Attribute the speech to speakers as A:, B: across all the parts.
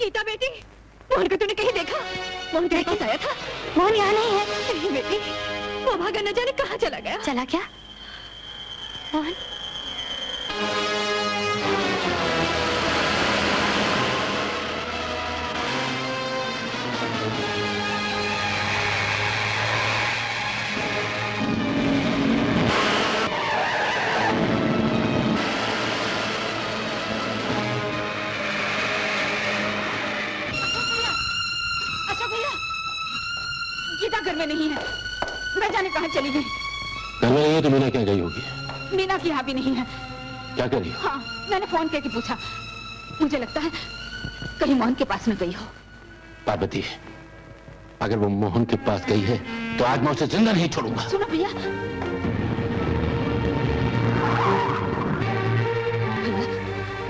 A: गीता बेटी, मोहन को तूने कहीं देखा? मोहन तेरे पास आया था? मोहन यहाँ नहीं है। नहीं बेटी, वो भागा न जाने कहाँ चला गया। चला क्या? मोहन गीता घर में नहीं है, न जाने कहाँ चली गई।
B: घर में नहीं है तो मीना क्या गई होगी?
A: मीना की यहाँ भी नहीं है।
B: क्या कर रही हो?
A: हाँ, मैंने फोन करके पूछा, मुझे लगता है कहीं मोहन के पास में गई हो।
B: पार्वती, अगर वो मोहन के पास गई है तो आज मैं उसे जिंदा नहीं छोड़ूंगा।
A: सुनो भैया,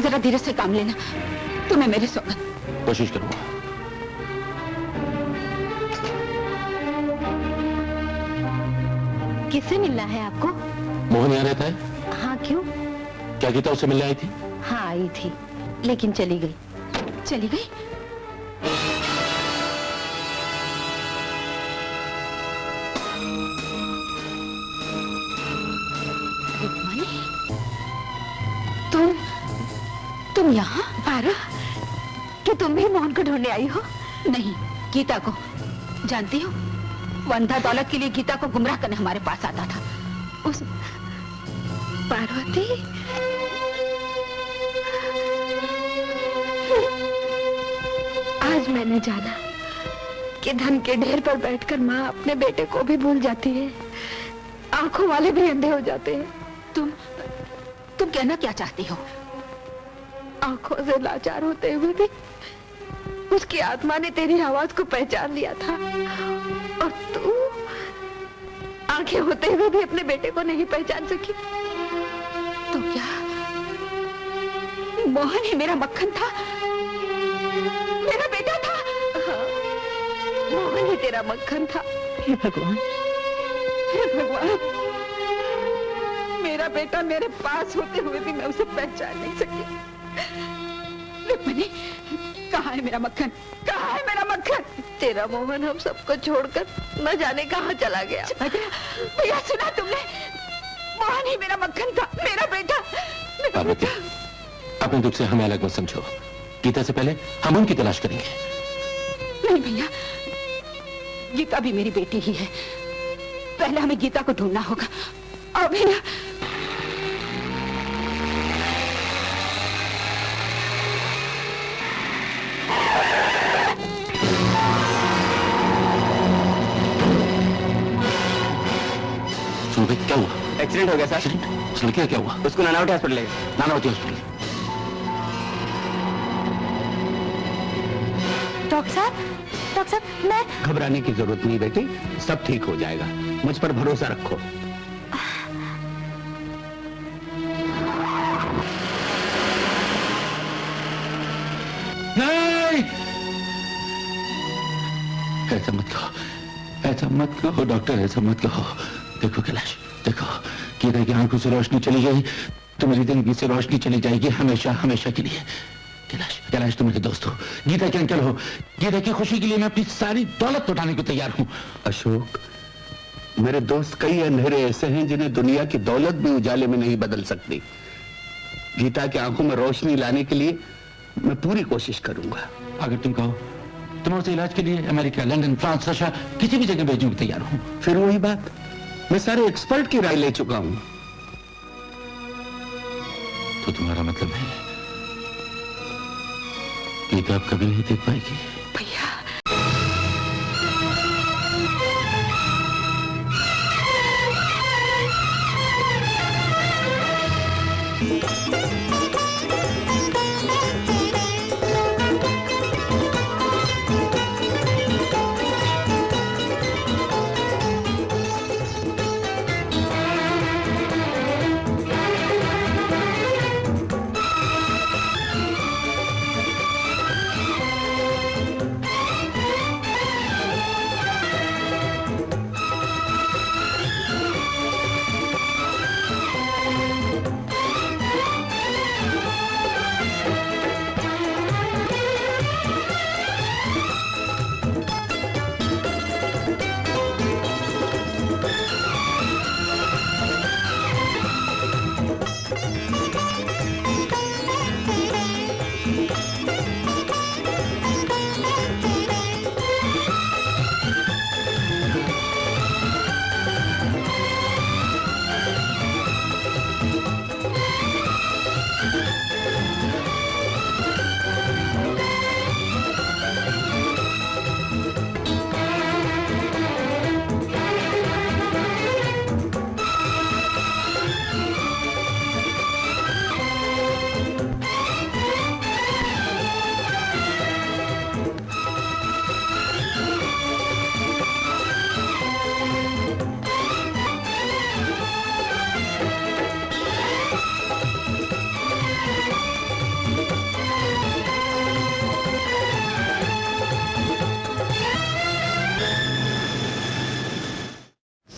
A: जरा धीरे से काम लेना, तुम्हें मेरी सौगंध।
B: कोशिश करूंगा।
A: किससे मिलना है आपको?
B: मोहन यहाँ रहता है।
A: हाँ, क्यों?
B: क्या गीता उससे मिलने आई थी?
A: हाँ आई थी, लेकिन चली गई। चली गई? रुक्मणी, तुम यहाँ? पारो, कि तुम भी मोहन को ढूंढने आई हो? नहीं, गीता को। जानती हो, वो अंधा दौलत के लिए गीता को गुमराह करने हमारे पास आता था। उस पार्वती, आज मैंने जाना कि धन के ढेर पर बैठकर माँ अपने बेटे को भी भूल जाती है, आंखों वाले भी अंधे हो जाते हैं। तुम कहना क्या चाहती हो? आंखों से लाचार होते हुए भी उसकी आत्मा ने तेरी आवाज को पहचान लिया था, और तू आंखें होते हुए भी अपने बेटे को नहीं पहचान सकी। तो क्या मोहन ही मेरा मक्खन था, मेरा बेटा था? हाँ, मोहन ही तेरा मक्खन था। हे भगवान, हे भगवान, मेरा बेटा मेरे पास होते हुए भी मैं उसे पहचान नहीं सकी। रुक्मणी, कहाँ है मेरा मक्खन? कहाँ है मेरा मक्खन? तेरा मोहन हम सबको छोड़कर न जाने कहाँ चला गया। भैया, सुना तुमने? मोहन ही मेरा मक्खन था, मेरा बेटा।
B: पार्वती, अपने दुख से हमें अलग मत समझो। गीता से पहले हम उनकी तलाश करेंगे।
A: नहीं भैया, गीता भी मेरी बेटी ही है। पहले हमें गीता को ढूंढना होगा। अभी ना।
B: क्या हुआ?
C: एक्सीडेंट हो गया सर।
B: एक्सीडेंट? क्या हुआ?
C: उसको नानावटी हॉस्पिटल ले गए।
B: नानावती हॉस्पिटल।
A: डॉक्टर साहब, मैं।
C: घबराने की जरूरत नहीं बेटी, सब ठीक हो जाएगा, मुझ पर भरोसा रखो।
B: नहीं, ऐसा मत कहो, ऐसा मत कहो डॉक्टर, ऐसा मत कहो। देखो कैलाश, देखो, गीता की आंखों से रोशनी चली गई तो मेरी जिंदगी से रोशनी चली जाएगी, हमेशा हमेशा के लिए। कैलाश, कैलाश तुम मेरे दोस्त हो, गीता के अंकल हो। गीता की खुशी के लिए मैं अपनी सारी दौलत उठाने को तैयार हूं।
C: अशोक, मेरे दोस्त कई अंधेरे ऐसे हैं जिन्हें दुनिया की दौलत भी उजाले में नहीं बदल सकती। गीता की आंखों में रोशनी लाने के लिए मैं पूरी कोशिश करूंगा।
B: अगर तुम कहो तो मैं उसे इलाज के लिए अमेरिका, लंदन, फ्रांस, रशिया, किसी भी जगह भेजने को तैयार हूं।
C: फिर वही बात, मैं सारे एक्सपर्ट की राय ले चुका हूं।
B: तो तुम्हारा मतलब है गीता अब कभी नहीं देख पाएगी?
A: भैया,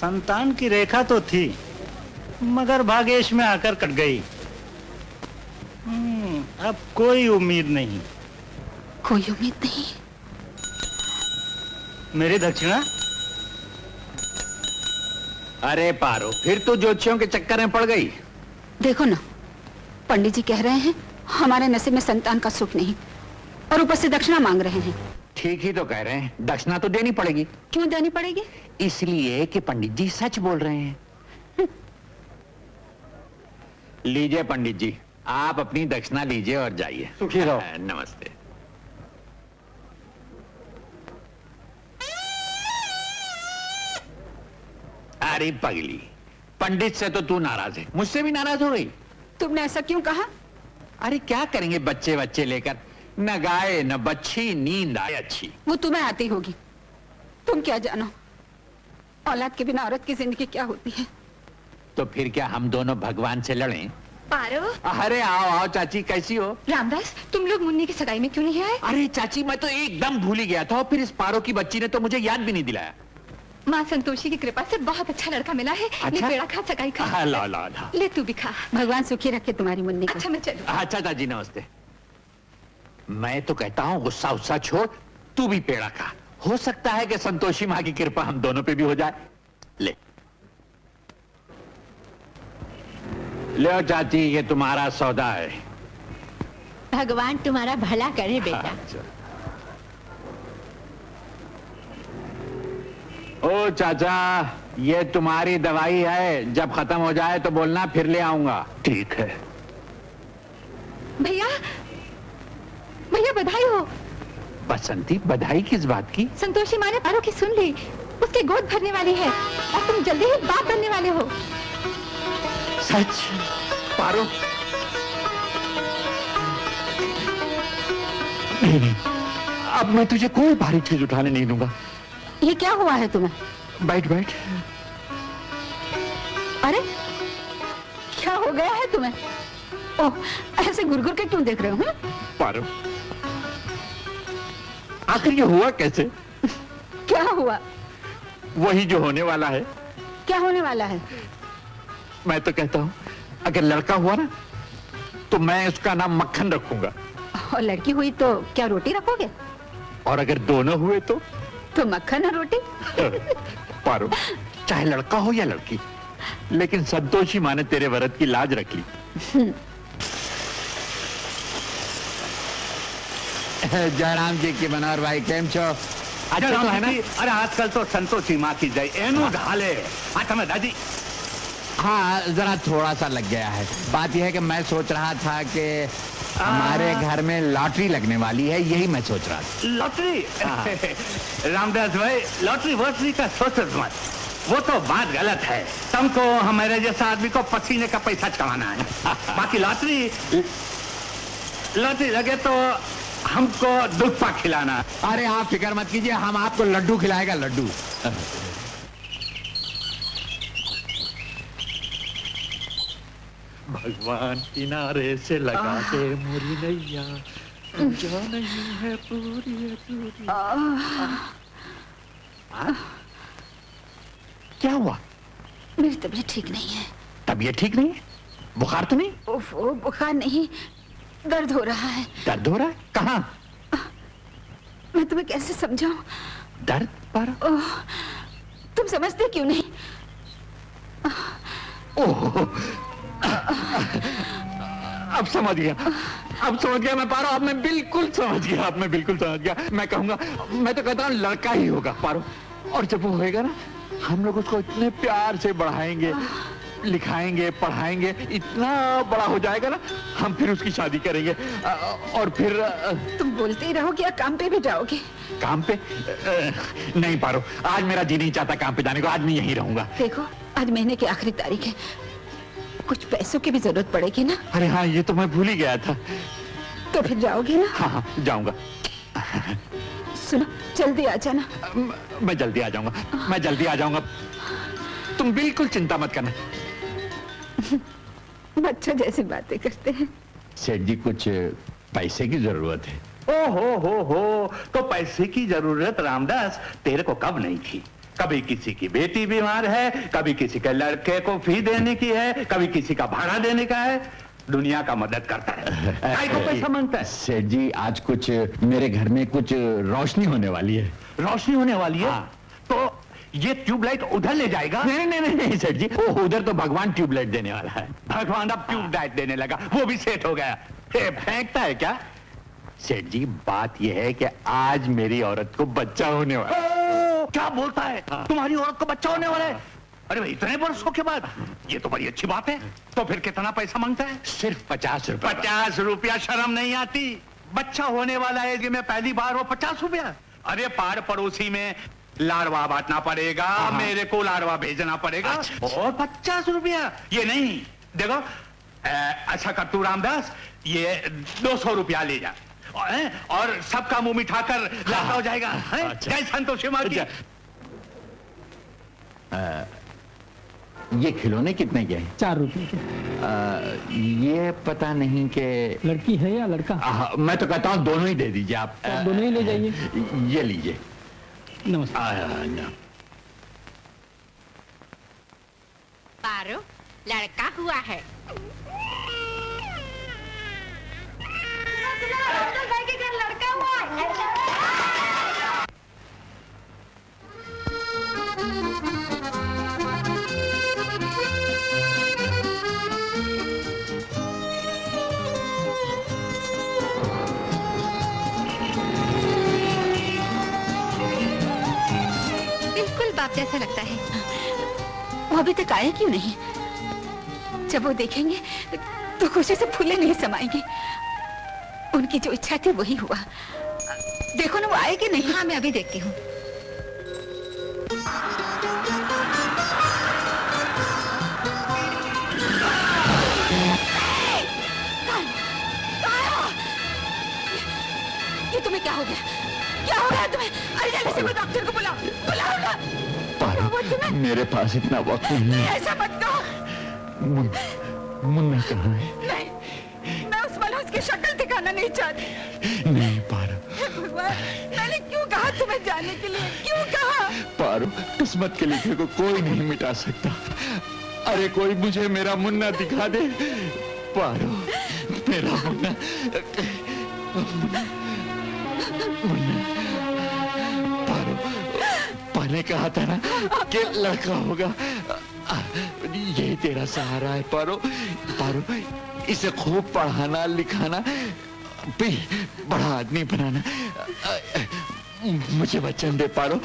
D: संतान की रेखा तो थी, मगर भागेश में आकर कट गई। अब कोई उम्मीद नहीं।
A: कोई उम्मीद नहीं।
D: मेरी दक्षिणा?
C: अरे पारो, फिर तो ज्योतिषियों के चक्कर में पड़ गई।
E: देखो ना, पंडित जी कह रहे हैं हमारे नसीब में संतान का सुख नहीं, और ऊपर से दक्षिणा मांग रहे हैं।
C: ठीक ही तो कह रहे हैं, दक्षिणा तो देनी पड़ेगी।
E: क्यों देनी पड़ेगी?
C: इसलिए कि पंडित जी सच बोल रहे हैं। लीजिए पंडित जी, आप अपनी दक्षिणा लीजिए और जाइए।
D: सुखी रहो।
C: नमस्ते। अरे पगली, पंडित से तो तू नाराज है, मुझसे भी नाराज हो गई।
E: तुमने ऐसा क्यों कहा?
C: अरे क्या करेंगे बच्चे बच्चे लेकर, न गाय न बच्ची, नींद आए अच्छी।
E: वो तुम्हें आती होगी, तुम क्या जानो औलाद के बिना औरत की जिंदगी क्या होती है।
C: तो फिर क्या हम दोनों भगवान से लड़ें?
A: पारो,
C: अरे आओ आओ चाची, कैसी हो?
A: रामदास, तुम लोग मुन्नी की सगाई में क्यों नहीं आए?
C: अरे चाची, मैं तो एकदम भूल ही गया था, और फिर इस पारो की बच्ची ने तो मुझे याद भी नहीं दिलाया।
A: माँ संतोषी की कृपा से बहुत अच्छा लड़का मिला है।
C: अच्छा?
A: ये पेड़ा खा, सगाई खा।
C: ला ला ला।
A: ले तू भी खा।
E: भगवान सुखी रखे तुम्हारी मुन्नी को।
A: अच्छा मैं चलूं।
C: अच्छा चाची, नमस्ते। मैं तो कहता हूँ गुस्सा उस्सा छोड़, तू भी पेड़ा खा। हो सकता है कि संतोषी माँ की कृपा हम दोनों पे भी हो जाए। ले लो चाची, ये तुम्हारा सौदा है।
A: भगवान तुम्हारा भला करे बेटा।
C: ओ चाचा, ये तुम्हारी दवाई है, जब खत्म हो जाए तो बोलना, फिर ले आऊंगा। ठीक है।
A: भैया, भैया बधाई हो।
C: बसंती, बधाई किस बात की?
A: संतोषी माँ ने पारो की सुन ली, उसके गोद भरने वाली है, और तुम जल्दी ही बाप बनने वाले हो।
C: सच? पारो? नहीं, अब मैं तुझे कोई भारी चीज उठाने नहीं दूंगा।
E: ये क्या हुआ है तुम्हें?
C: बैठ बैठ।
E: अरे क्या हो गया है तुम्हें? ओह, ऐसे गुरगुर के क्यों देख रहे हो?
C: पारो, आखिर ये हुआ कैसे?
E: क्या हुआ?
C: वही जो होने वाला है।
E: क्या होने वाला है?
C: मैं तो कहता हूँ, अगर लड़का हुआ ना, तो मैं उसका नाम मक्खन रखूंगा।
E: और लड़की हुई तो क्या रोटी रखोगे?
C: और अगर दोनों हुए तो
E: मक्खन और रोटी।
C: पारो, चाहे लड़का हो या लड़की, लेकिन संतोषी माँ ने तेरे व्रत की लाज रख ली। जयराम जी की मनोहर भाई, केम छो? अच्छा तो है ना?
D: अरे आजकल तो संतोषी माँ की जय एनु ढाले। अच्छा मैं दादी,
B: हाँ, जरा थोड़ा सा लग गया है। बात यह है कि मैं सोच रहा था कि हमारे घर में लॉटरी लगने वाली है, यही मैं सोच रहा था।
D: लॉटरी? रामदास भाई, लॉटरी वॉटरी का सोचो मत, वो तो बात गलत है। तुमको हमारे जैसा आदमी को पसीने का पैसा चढ़ाना है। बाकी लॉटरी लगे तो हमको दूध पा खिलाना।
B: अरे आप फिक्र मत कीजिए, हम आपको लड्डू खिलाएगा, लड्डू।
C: भगवान किनारे से लगा के मोरी नैया, जो नहीं है पूरी है पूरी। क्या हुआ?
E: मेरी तबीयत ठीक नहीं है।
C: तबीयत ठीक नहीं है? बुखार तो नहीं?
E: ओह, बुखार नहीं, दर्द हो रहा है।
C: दर्द हो रहा है? कहाँ?
E: मैं तुम्हें कैसे समझाऊं?
C: दर्द पर?
E: ओह, तुम समझते क्यों नहीं?
C: ओह, अब समझ गया, मैं पारो, अब मैं बिल्कुल समझ गया, मैं कहूंगा, मैं तो कहता हूँ लड़का ही होगा पारो, और जब वो होएगा ना, हम लोग उसको इतने प्यार से बढ़ाएंगे, लिखाएंगे, पढ़ाएंगे, इतना बड़ा हो जाएगा ना, हम फिर उसकी शादी करेंगे, और फिर
E: तुम बोलते ही रहोगे या काम पे भी जाओगे?
C: काम पे? नहीं पारो, आज मेरा जी नहीं चाहता काम पे जाने को, आज मैं यहीं रहूंगा।
E: देखो, आज महीने की आखिरी तारीख है, कुछ पैसों की भी जरूरत पड़ेगी ना।
C: अरे हाँ, ये तो मैं भूल ही गया था।
E: तो फिर जाओगे ना?
C: हाँ, जाऊंगा।
E: सुनो, जल्दी आ जाना।
C: मैं जल्दी आ जाऊंगा, तुम बिल्कुल चिंता मत करना।
E: बच्चों जैसी बातें करते हैं।
C: सेठ जी, कुछ पैसे की जरूरत है।
D: ओ हो, तो पैसे की जरूरत रामदास तेरे को कब नहीं थी? कभी किसी की बेटी बीमार है, कभी किसी के लड़के को फी देने की है, कभी किसी का भाड़ा देने का है। दुनिया का मदद करता है, काय को पैसा मांगता है।
B: सेठ जी, आज कुछ मेरे घर में कुछ रोशनी होने वाली है।
D: रोशनी होने वाली है, तो ये ट्यूबलाइट उधर ले जाएगा?
B: नहीं नहीं नहीं नहीं सेठ जी, वो उधर तो भगवान ट्यूबलाइट देने वाला है।
D: भगवान अब ट्यूबलाइट देने लगा, वो भी सेट हो गया। फेंकता है क्या?
B: सेठ जी, बात यह है कि आज मेरी औरत को बच्चा होने वाला है।
D: क्या बोलता है? तुम्हारी औरत को बच्चा होने वाला है? अरे भाई, इतने वर्षों के बाद ये तो बड़ी अच्छी बात है। तो फिर कितना पैसा मांगता है?
B: सिर्फ 50 रुपए।
D: 50 रुपया? शर्म नहीं आती? बच्चा होने वाला है कि मैं पहली बार हो 50 रुपया? अरे पाड़ पड़ोसी में लाड़वा बांटना पड़ेगा, मेरे को लाड़वा भेजना पड़ेगा। और 50 रुपया? ये नहीं, देखो अच्छा कर तू रामदास, ये 200 रुपया ले जा और सबका मुंह मिठाकर लाता हो जाएगा। जय संतोषी माँ की।
B: ये खिलौने कितने के हैं?
F: 4 रुपए के।
B: ये पता नहीं कि
F: लड़की है या लड़का?
B: मैं तो कहता हूँ दोनों ही दे दीजिए आप।
F: आप दोनों ही ले जाइए।
B: ये लीजिए।
F: नमस्ते।
G: पारो, लड़का हुआ है। लड़का हुआ।
E: बिल्कुल बाप जैसा लगता है। वो अभी तक आए क्यों नहीं? जब वो देखेंगे तो खुशी से फूले नहीं समाएंगे। उनकी जो इच्छा थी वही हुआ। देखो ना वो आए कि नहीं। हाँ, मैं अभी देखती हूँ। ये तुम्हें क्या हो गया? क्या हो गया तुम्हें? अरे जल्दी से डॉक्टर को बुलाओ, बुलाओ ना।
B: पारो, मेरे पास इतना वक्त नहीं है।
E: ऐसा मत कहो।
B: मुन्ना कहाँ है?
E: नहीं, मैं उस मलूस की शक्ल दिखाना नहीं चाहती।
B: नहीं पारो।
E: भगवान, मैंने क्यों कहा तुम्हें जाने के लिए? क्यों कहा?
B: पारो, किस्मत के लिखे को कोई नहीं मिटा सकता। अरे कोई मुझे मेरा मुन्ना दिखा दे। पारो, मेरा मुन्ना। पारो, पहले कहा था ना कि लड़का होगा। ये तेरा सहारा है पारो। पारो, इसे खूब पढ़ाना लिखाना, बड़ा आदमी बनाना। मुझे वचन दे पारो,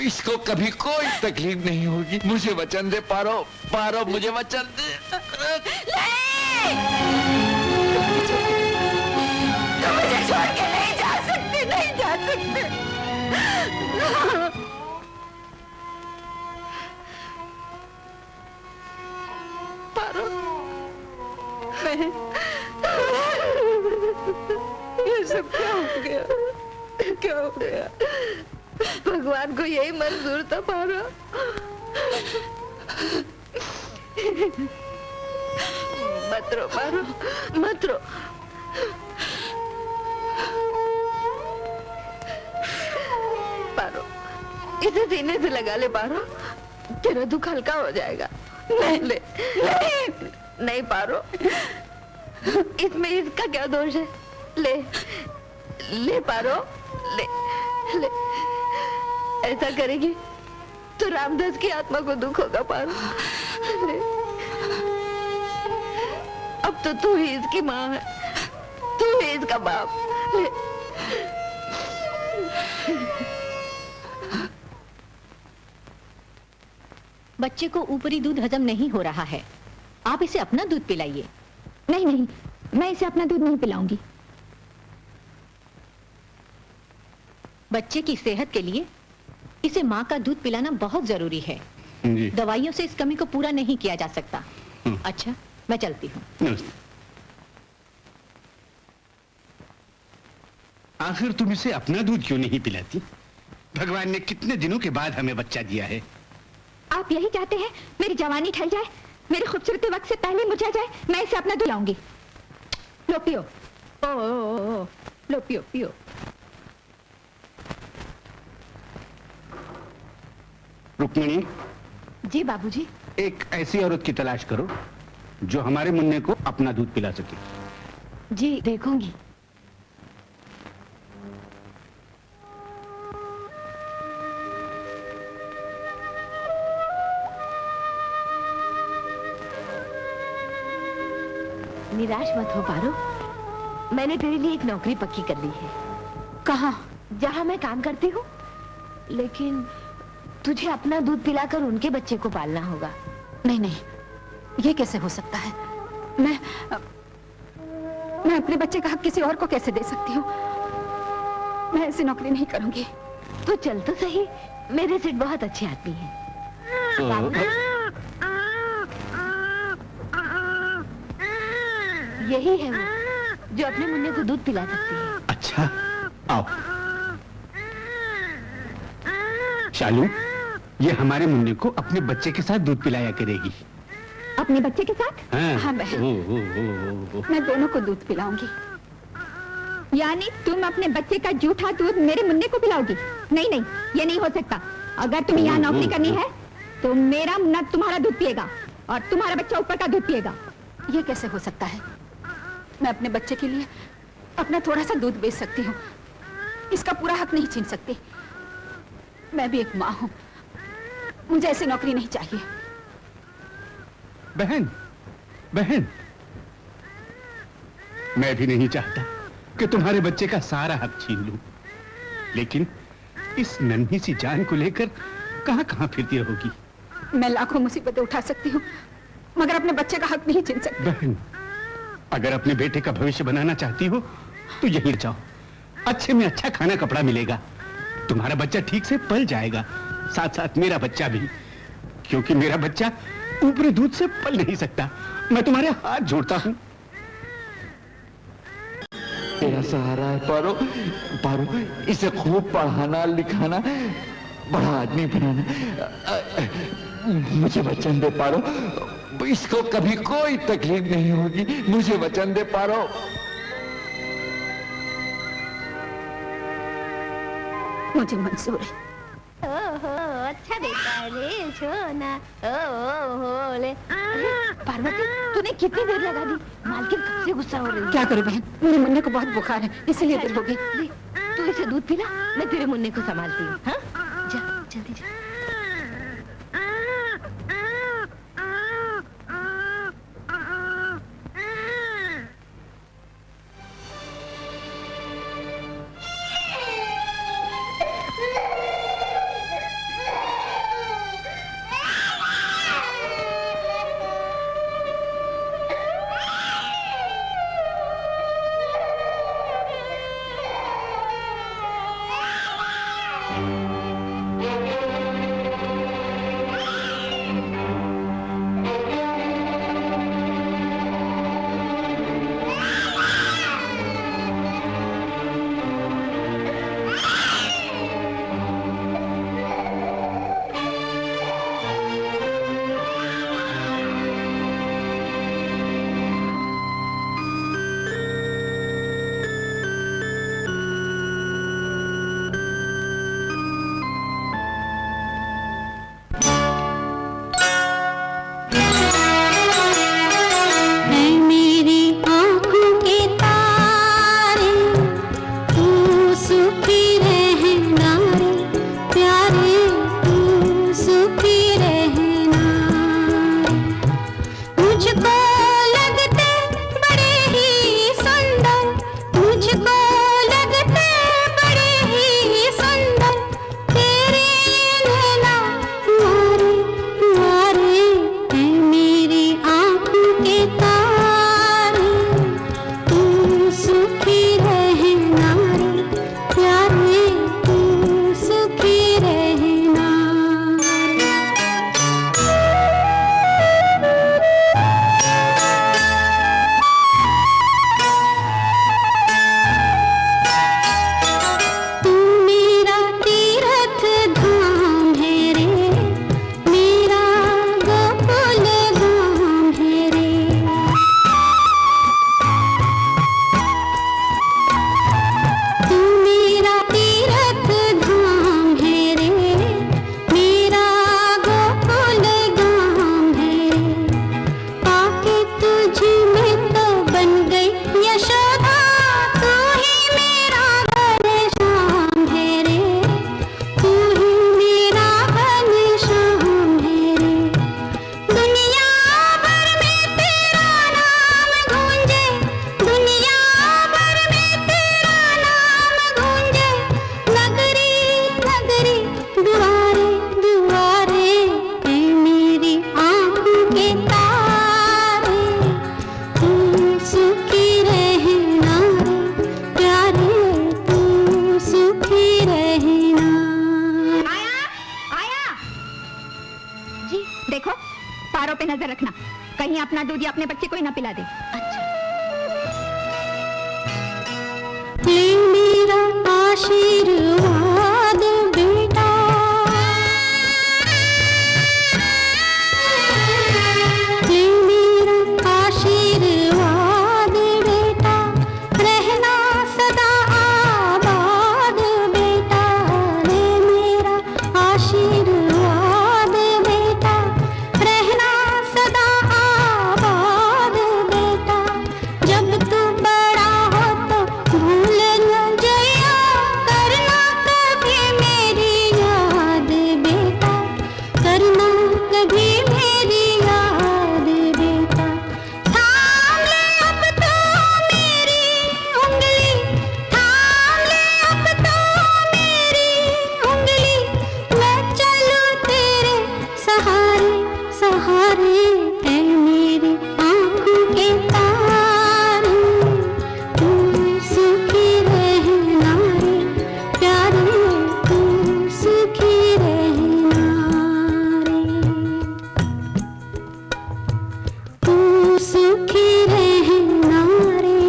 B: इसको कभी कोई तकलीफ नहीं होगी। मुझे वचन दे पारो। पारो, मुझे वचन दे।
E: तुम मुझे छोड़ के नहीं जा सकते, नहीं जा सकते। पारो, ये सब क्या हो गया? क्या हो गया? भगवान को यही मंजूर था पारो। मत रो पारो, मत रो। पारो, इसे सीने से लगा ले पारो, तेरा दुख हल्का हो जाएगा। नहीं ले, नहीं, नहीं पारो, इसमें इसका क्या दोष है? ले, ले पारो, ले, ले। ऐसा करेगी तो रामदास की आत्मा को दुख होगा पारो। ले। अब तो तू ही इसकी माँ है, तू ही इसका बाप। ले।
G: बच्चे को ऊपरी दूध हजम नहीं हो रहा है, आप इसे अपना दूध पिलाइए।
A: नहीं नहीं, मैं इसे अपना दूध नहीं पिलाऊंगी।
G: बच्चे की सेहत के लिए इसे माँ का दूध पिलाना बहुत जरूरी है।
C: जी।
G: दवाइयों से इस कमी को पूरा नहीं किया जा सकता। अच्छा, मैं चलती हूँ।
C: नमस्ते। आखिर तुम इसे अपना दूध क्यों नहीं पिलाती? भगवान ने कितने दिनों के बाद हमें बच्चा दिया है।
A: आप यही चाहते हैं मेरी जवानी ढल जाए, मेरे खूबसूरती वक्त से पहले मुरझा जाए? मैं इसे अपना दूध लाऊंगी। लो पियो। ओ, लो पियो पियो।
C: रुक्मिणी,
G: जी बाबूजी।
C: एक ऐसी औरत की तलाश करो जो हमारे मुन्ने को अपना दूध पिला सके।
G: जी देखूंगी। निराश मत हो पारो, मैंने तेरे लिए एक नौकरी पक्की कर ली है।
A: कहाँ?
G: जहाँ मैं काम करती हूँ, लेकिन तुझे अपना दूध पिलाकर उनके बच्चे को पालना होगा।
A: नहीं नहीं, ये कैसे हो सकता है? मैं अपने बच्चे का हक किसी और को कैसे दे सकती हूँ? मैं ऐसी नौकरी नहीं करूंगी।
G: तो चल तो सही, मेरे सेठ बहुत अच्छे आदमी हैं। यही है वो जो अपने मुन्ने को दूध पिला सकती है।
C: अच्छा, आओ। शालू, ये हमारे मुन्ने को अपने बच्चे के साथ दूध पिलाया करेगी।
A: अपने बच्चे के साथ?
C: हाँ।
A: हाँ बहन,
C: ओ।
A: मैं दोनों को दूध पिलाऊंगी। यानी तुम अपने बच्चे का जूठा दूध मेरे मुन्ने को पिलाओगी? नहीं नहीं, ये नहीं हो सकता। अगर तुम्हें यहाँ नौकरी करनी है तो मेरा मुन्ना तुम्हारा दूध पिएगा और तुम्हारा बच्चा ऊपर का दूध पिएगा। ये कैसे हो सकता है? मैं अपने बच्चे के लिए अपना थोड़ा सा दूध बेच सकती हूँ, इसका पूरा हक नहीं छीन सकती। मैं भी एक माँ हूँ, मुझे ऐसी नौकरी नहीं चाहिए।
C: बहन, बहन, मैं भी नहीं चाहता कि तुम्हारे बच्चे का सारा हक छीन लूं, लेकिन इस नन्ही सी जान को लेकर कहां कहां फिरती रहोगी?
A: मैं लाखों मुसीबतें उठा सकती हूँ, मगर अपने बच्चे का हक नहीं छीन सकती।
C: बहन, अगर अपने बेटे का भविष्य बनाना चाहती हो तो यहीं जाओ, अच्छे में अच्छा खाना कपड़ा मिलेगा, तुम्हारा बच्चा ठीक से पल जाएगा, साथ साथ मेरा बच्चा भी, क्योंकि मेरा बच्चा ऊपरी दूध से पल नहीं सकता। मैं तुम्हारे हाथ जोड़ता हूँ।
B: तेरा सहारा है पारो, पारो, इसे खूब पढ़ाना लिखाना, बड़ा आदमी बनाना। मुझे वचन दे पारो, इसको कभी कोई तकलीफ नहीं होगी। मुझे वचन दे पारो।
A: मुझे मंजूर है।
E: ओहो, अच्छा बेटा रे सोना। ओहो ले।
G: पार्वती, तूने कितनी देर लगा दी? मालकिन कब से गुस्सा हो रही है।
A: क्या करूं बहन, मेरे मुन्ने को बहुत बुखार है, इसलिए देर हो गई।
G: तू इसे दूध पिला, मैं तेरे मुन्ने को संभालती हूँ। हाँ, जा जल्दी जा।
E: नजर रखना, कहीं अपना दूध या अपने बच्चे को ही ना पिला दे।
G: अच्छा।
H: मेरा आशीर्वाद बेटा, मेरा आशीर्वाद बेटा, रहना सदा आबाद बेटा, मेरा आशीर्वाद बेटा, रहना सदा आबाद बेटा, जब तू बड़ा हो तो भूल न जइया, करना कभी मेरी याद बेटा, करना कभी मेरी याद बेटा, थाम ले अब तो मेरी उंगली, थाम ले अब तो मेरी उंगली, मैं चलूं तेरे सहारे सहारे, ऐ मेरी आंखों के तारे, तू सुखी रहना रे प्यारे, तू सुखी रहना रे, तू सुखी रहना रे,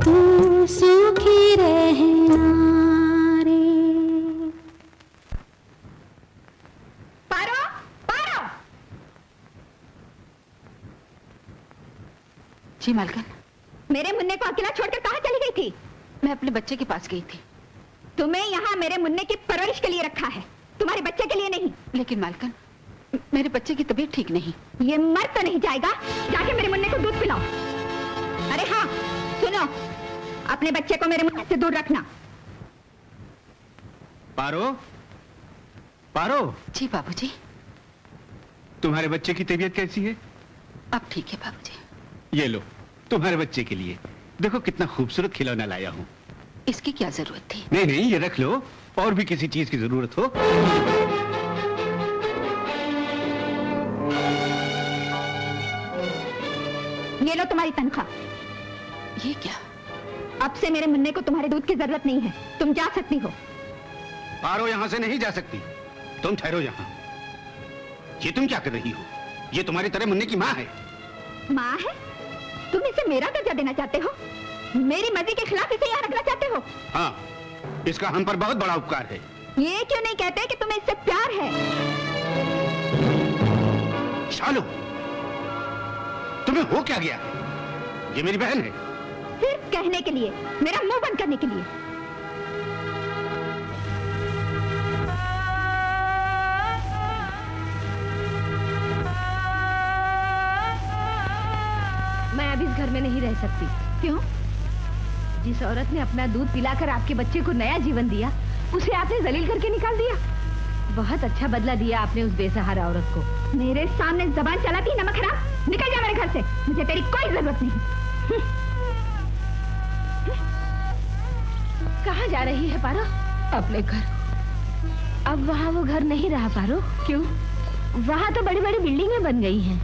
H: तू सुखी रहना रे।
E: पारो, पारो।
A: जी मालकिन,
E: मेरे मुन्ने को अकेला छोड़कर कहाँ चली गई थी?
A: मैं अपने बच्चे के पास गई थी।
E: तुम्हें यहाँ मेरे मुन्ने की परवरिश के लिए रखा है, तुम्हारे बच्चे के लिए नहीं।
A: लेकिन मालकिन, मेरे बच्चे की तबीयत ठीक नहीं।
E: ये मर तो नहीं जाएगा, जाके मेरे मुन्ने को दूध पिलाओ। अरे हाँ सुनो, अपने बच्चे को मेरे मुन्ने से दूर रखना।
C: पारो, पारो,
A: जी बाबूजी,
C: तुम्हारे बच्चे की तबीयत कैसी है?
A: अब ठीक है बाबूजी।
C: ये लो, तुम्हारे बच्चे के लिए देखो कितना खूबसूरत खिलौना लाया हूँ।
A: इसकी क्या जरूरत थी?
C: नहीं नहीं, ये रख लो, और भी किसी चीज की जरूरत हो।
E: ये लो तुम्हारी तनख्वाह।
A: ये क्या?
E: अब से मेरे मुन्ने को तुम्हारे दूध की जरूरत नहीं है, तुम जा सकती हो।
C: पारो यहाँ से नहीं जा सकती, तुम ठहरो यहाँ। ये तुम क्या कर रही हो? ये तुम्हारी तरह मुन्ने की माँ है।
E: माँ है? तुम इसे मेरा दर्जा देना चाहते हो? मेरी मर्जी के खिलाफ इसे यहाँ रखना चाहते हो?
C: हाँ, इसका हम पर बहुत बड़ा उपकार है।
E: ये क्यों नहीं कहते कि तुम्हें इससे प्यार है?
C: शालू, तुम्हें हो क्या गया? ये मेरी बहन है।
E: सिर्फ कहने के लिए, मेरा मुंह बंद करने के लिए।
G: मैं अब इस घर में नहीं रह सकती।
E: क्यों?
G: जिस औरत ने अपना दूध पिलाकर आपके बच्चे को नया जीवन दिया, उसे आपने जलील करके निकाल दिया। बहुत अच्छा बदला दिया आपने उस बेसहारा औरत को।
E: मेरे सामने जबान चलाती नमक हराम, निकल जा मेरे घर से, मुझे तेरी कोई जरूरत नहीं।
G: कहाँ जा रही है पारो?
A: अपने घर।
G: अब वहाँ वो घर नहीं रहा पारो।
A: क्यों?
G: वहाँ तो बड़ी बड़ी बिल्डिंगें बन गई हैं।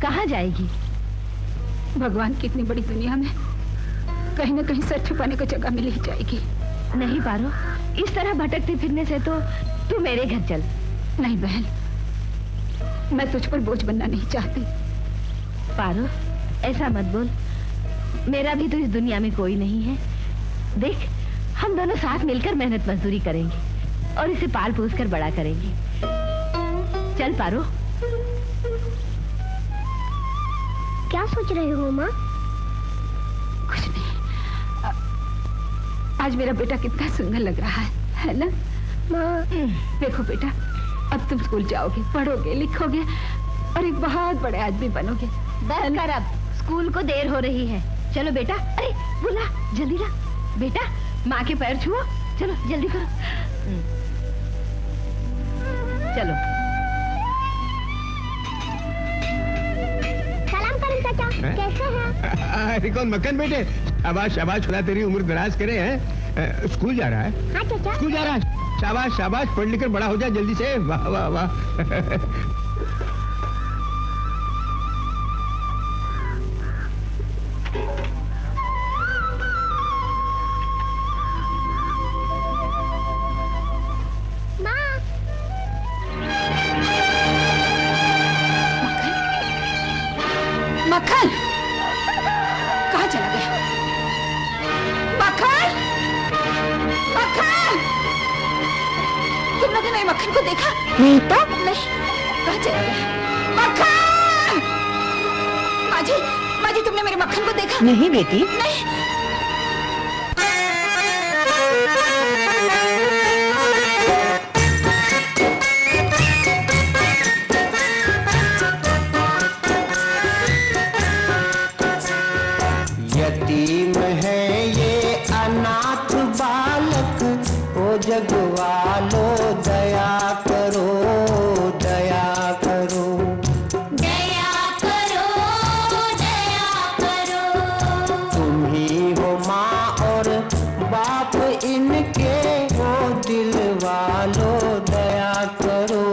G: कहाँ जाएगी?
A: भगवान की इतनी बड़ी दुनिया में कहीं न कहीं सर छुपाने को जगह मिल ही जाएगी।
G: नहीं पारो, इस तरह भटकते फिरने से तो तू मेरे घर चल।
A: नहीं बहन, मैं तुझ पर बोझ बनना नहीं चाहती।
G: पारो, ऐसा मत बोल। मेरा भी तो इस दुनिया में कोई नहीं है। देख, हम दोनों साथ मिलकर मेहनत मजदूरी करेंगे और इसे पाल पोस कर बड़ा करेंगे। चल पारो। क्या सोच रहे हो माँ?
A: कुछ नहीं। आज मेरा बेटा कितना सुंदर लग रहा है ना?
G: माँ,
A: देखो बेटा, अब तुम स्कूल जाओगे, पढ़ोगे, लिखोगे और एक बहुत बड़े आदमी बनोगे।
G: बस कर अब, स्कूल को देर हो रही है। चलो बेटा। अरे बुला, जल्दी ला। बेटा, माँ के पैर छुओ। चलो जल्दी करो। चलो।
H: सलाम करें चाचा, कैसे हैं?
I: अरे कौन मक्खन बेटे? शाबाश शाबाश, खुदा तेरी उम्र दराज करे हैं। स्कूल जा रहा है?
H: हाँ चाचा।
I: स्कूल जा रहा है? शाबाश शाबाश, पढ़ लिख कर बड़ा हो जा जल्दी से। वाह वाह वाह।
H: माँ,
A: मक्खन कहाँ चला गया? मक्खन, मक्खन, तुम लोगों ने मक्खन को देखा? नहीं तो नहीं, कहाँ चला गया? मक्खन! माजी, माजी तुमने मेरे मक्खन को देखा?
J: नहीं बेटी।
A: नहीं।
J: यतीम है ये अनाथ बालक, ओ जगवालो दया करो, दया करो,
H: दया करो, दया करो।
J: तुम ही हो माँ और बाप इनके, ओ दिल वालो दया करो,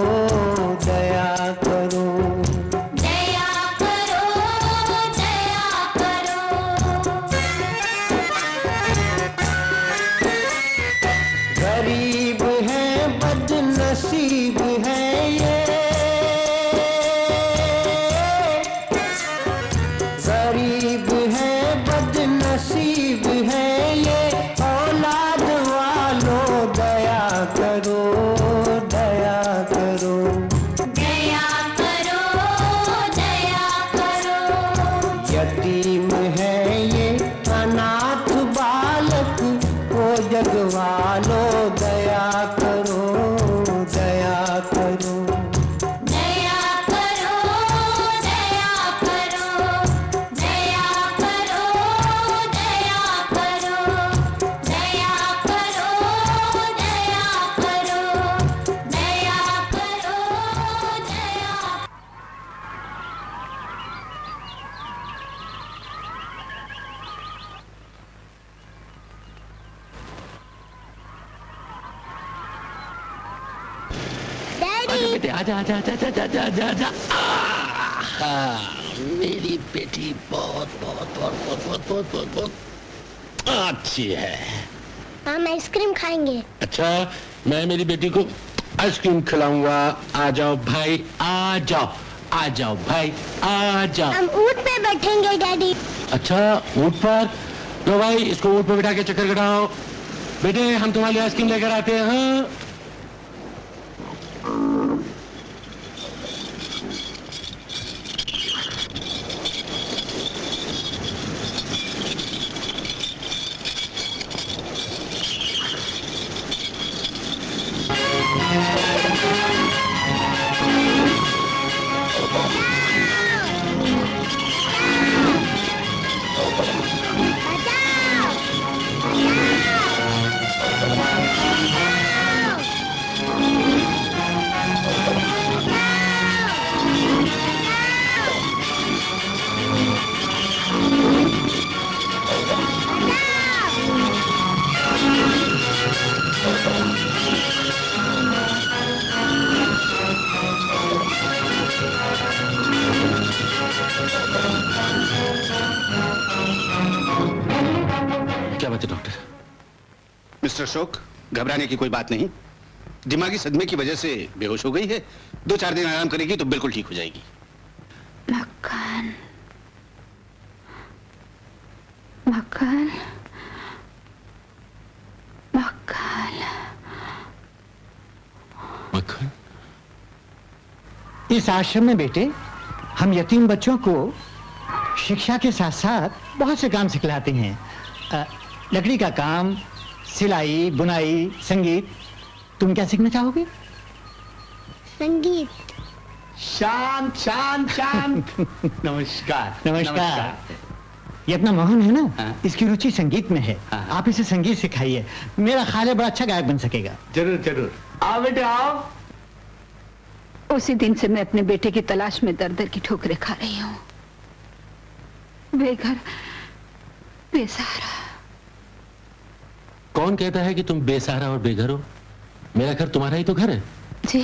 J: दया करो।
H: दया करो, दया करो।
J: गरीब है बदनसीब है ये, गरीब है बदनसीब है ये, औलाद वालों दया करो, दया करो।
H: दया करो, दया करो।
J: यतीम है ये अनाथ बालक, ओ जगवालो दया करो, दया करो।
H: दया करो, दया करो। दया करो, दया करो। दया करो, दया करो। दया करो, दया। डैडी
B: बेटे आजा आजा आजा आजा आजा आजा आजा। मेरी बेटी बहुत बहुत बहुत बहुत बहुत बहुत बहुत बहुत अच्छी है।
H: हम आइसक्रीम खाएंगे।
B: अच्छा, मैं मेरी बेटी को आइसक्रीम खिलाऊंगा। आ जाओ भाई, आ जाओ, आ जाओ भाई, आ जाओ।
H: हम ऊंट पे बैठेंगे डैडी।
B: अच्छा, ऊँट पर? लो भाई, इसको ऊँट पर बिठा के चक्कर कटाओ। बेटे हम तुम्हारे लिए आइसक्रीम लेकर आते हैं। हाँ? क्या बात है डॉक्टर?
C: मिस्टर अशोक, घबराने की कोई बात नहीं। दिमागी सदमे की वजह से बेहोश हो गई है। 2-4 दिन आराम करेगी तो बिल्कुल ठीक हो जाएगी।
A: मक्खन, मक्खन, मक्खन।
B: मक्खन?
J: इस आश्रम में बेटे हम यतीम बच्चों को शिक्षा के साथ साथ बहुत से काम सिखलाते हैं। लकड़ी का काम, सिलाई, बुनाई, संगीत। तुम क्या सीखना चाहोगे?
H: संगीत।
C: शांत शांत शांत। नमस्कार।
J: नमस्कार। ये अपना मोहन है ना,
C: हाँ।
J: इसकी रुचि संगीत में है।
C: हाँ।
J: आप इसे संगीत सिखाइए, मेरा ख्याल है बड़ा अच्छा गायक बन सकेगा।
C: जरूर जरूर। आओ बेटे आओ।
A: उसी दिन से मैं अपने बेटे की तलाश में दर दर की ठोकरें खा रही हूँ। बेघर, बेसहारा।
B: कौन कहता है कि तुम बेसहारा और बेघर हो? मेरा घर तुम्हारा ही तो घर है।
A: जी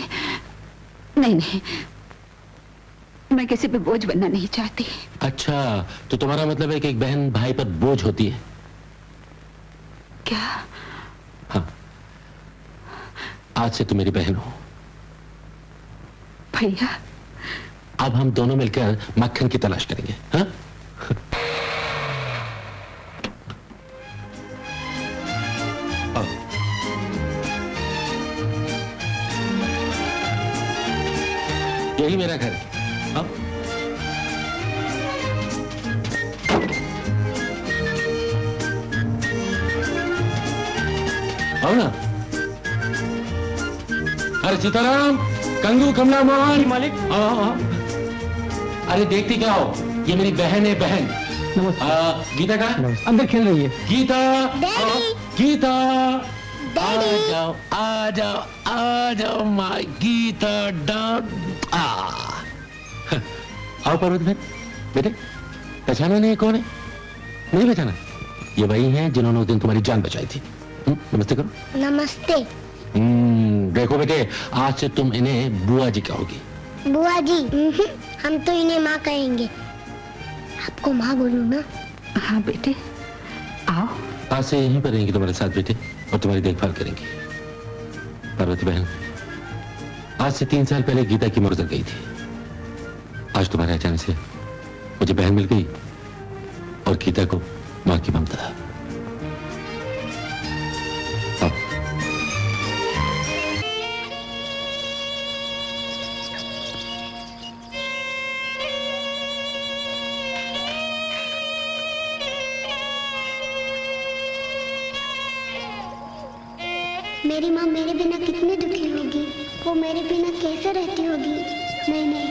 A: नहीं नहीं, मैं किसी पे बोझ बनना नहीं चाहती।
B: अच्छा, तो तुम्हारा मतलब है कि एक बहन भाई पर बोझ होती है?
A: क्या?
B: हाँ, आज से तुम मेरी बहन हो।
A: भैया,
B: अब हम दोनों मिलकर मक्खन की तलाश करेंगे, हाँ? आओ। यही मेरा घर है। आओ। आओ ना। अरे सीताराम, कंगू, कमला मोहन,
F: मालिक।
B: आओ। अरे देखती क्या हो, ये मेरी बहन है, बहन।
F: नमस्ते।
B: गीता का
F: अंदर खेल रही है।
B: गीता,
H: डैडी।
B: गीता, आ
H: डैडी।
B: जाओ, आ जाओ, आ जाओ, माय गीता डाउन। आओ पर्वत बहन, बेटे, पहचाना नहीं है कौन है? नहीं पहचाना? ये वही हैं जिन्होंने उस दिन तुम्हारी जान बचाई थी। नमस्ते करो।
H: नमस्ते।
B: देखो बेटे, आज से तुम इन्हें बुआ जी कहोगी।
H: बुआ जी। हम तो इन्हें माँ कहेंगे। आपको माँ बोलूं ना?
A: हाँ बेटे, आओ।
B: आज से यहीं पर रहेंगी तुम्हारे साथ बेटे, और तुम्हारी देखभाल करेंगी। पार्वती बहन, आज से 3 साल पहले गीता की मौत गई थी। आज तुम्हारे अचानक से मुझे बहन मिल गई और गीता को माँ की ममता। आओ।
H: मेरी माँ मेरे बिना कितनी दुखी होगी। वो मेरे बिना कैसे रहती होगी। नहीं नहीं,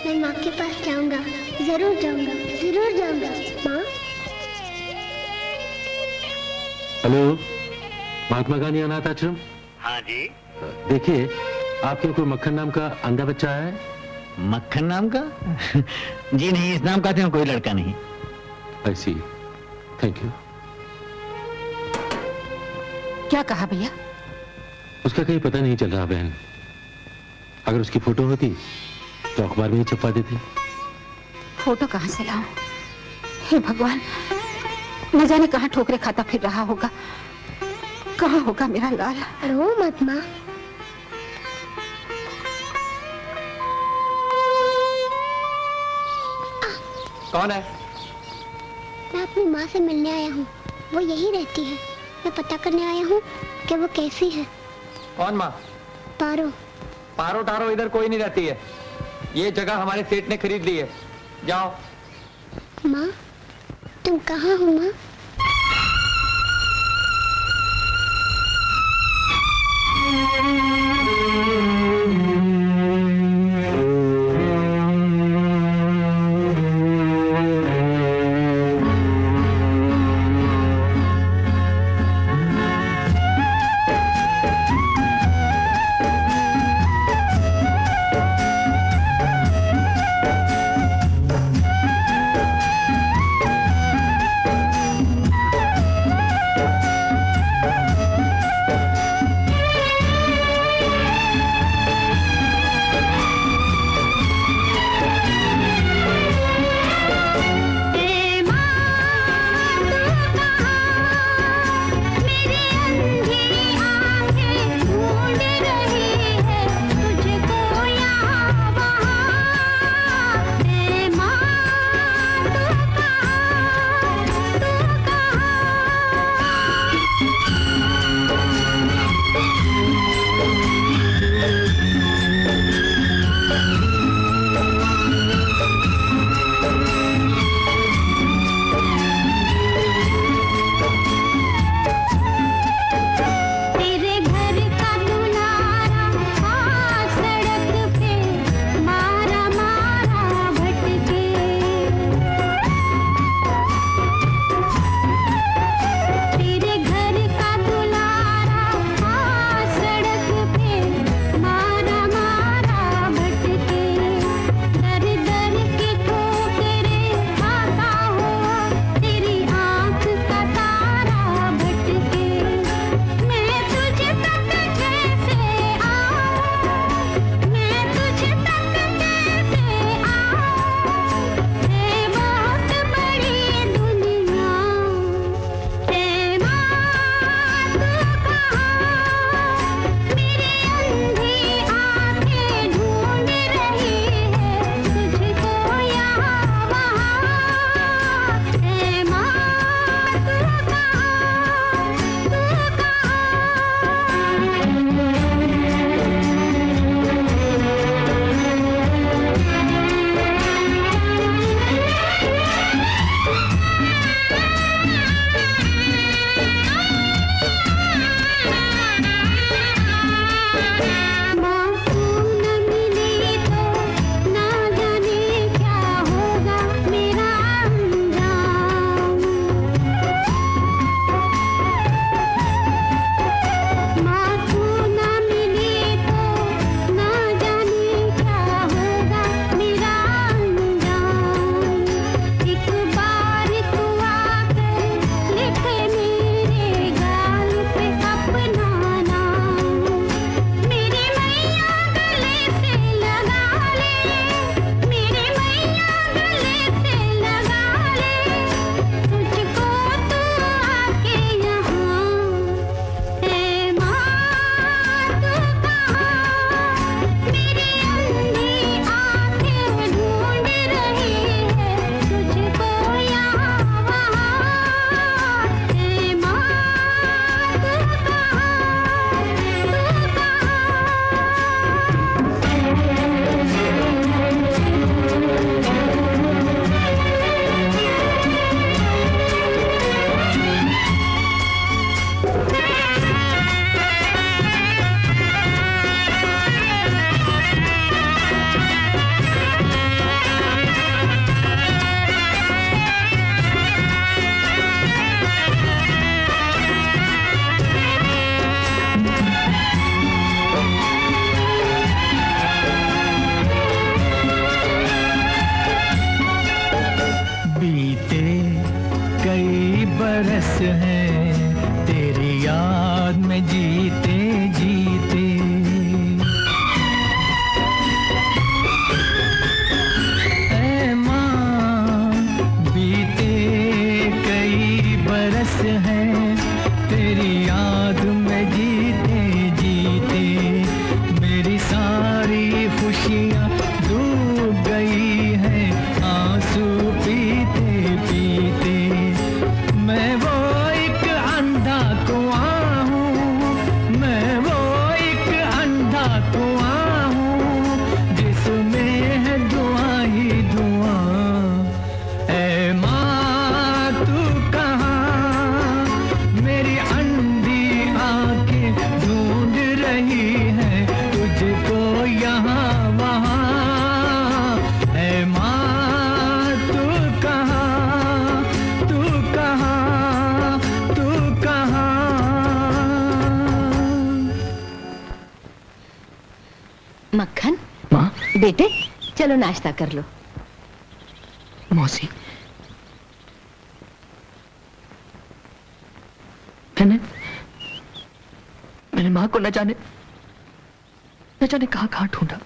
H: मैं माँ के पास जाऊंगा। जरूर जाऊंगा, जरूर जाऊंगा। माँ।
B: हेलो, महात्मा गांधी अनाथ आश्रम।
K: हाँ जी।
B: देखिए, आपके कोई मक्खन नाम का अंधा बच्चा है?
J: मक्खन नाम का? जी नहीं, इस नाम का तो कोई लड़का नहीं।
B: आई सी, थैंक यू।
A: क्या कहा भैया?
B: उसका कहीं पता नहीं चल रहा बहन। अगर उसकी फोटो होती तो अखबार में ही छपवा देती।
A: फोटो कहाँ से लाऊं? हे भगवान, न जाने कहाँ ठोकरे खाता फिर रहा होगा। कहाँ होगा मेरा लाल?
H: रो मत माँ।
J: कौन है?
H: मैं अपनी माँ से मिलने आया हूँ। वो यही रहती है। मैं पता करने आया हूँ कि वो कैसी है।
J: कौन माँ?
H: पारो।
J: पारो टारो इधर कोई नहीं रहती है। ये जगह हमारे सेठ ने खरीद ली है। जाओ।
H: माँ, तुम कहाँ हो माँ?
K: बरस हैं तेरी याद में जीते जीते। ऐ माँ बीते कई बरस हैं तेरी याद में जीते जीते। मेरी सारी खुशियाँ डूब गई हैं आंसू पीते पीते। मैं वो एक अंधा कुआं हूँ, मैं वो एक अंधा कुआं हूँ जिसमें है दुआ ही दुआ। ऐ माँ तू कहाँ, मेरी अंधी आंखें ढूंढ रही हैं तुझको यहाँ वहाँ। ऐ माँ तू कहाँ, तू कहाँ, तू कहाँ।
G: मक्खन,
F: माँ,
G: बेटे चलो नाश्ता कर लो।
F: मौसी, मैंने माँ को न जाने कहाँ कहाँ ढूंढा,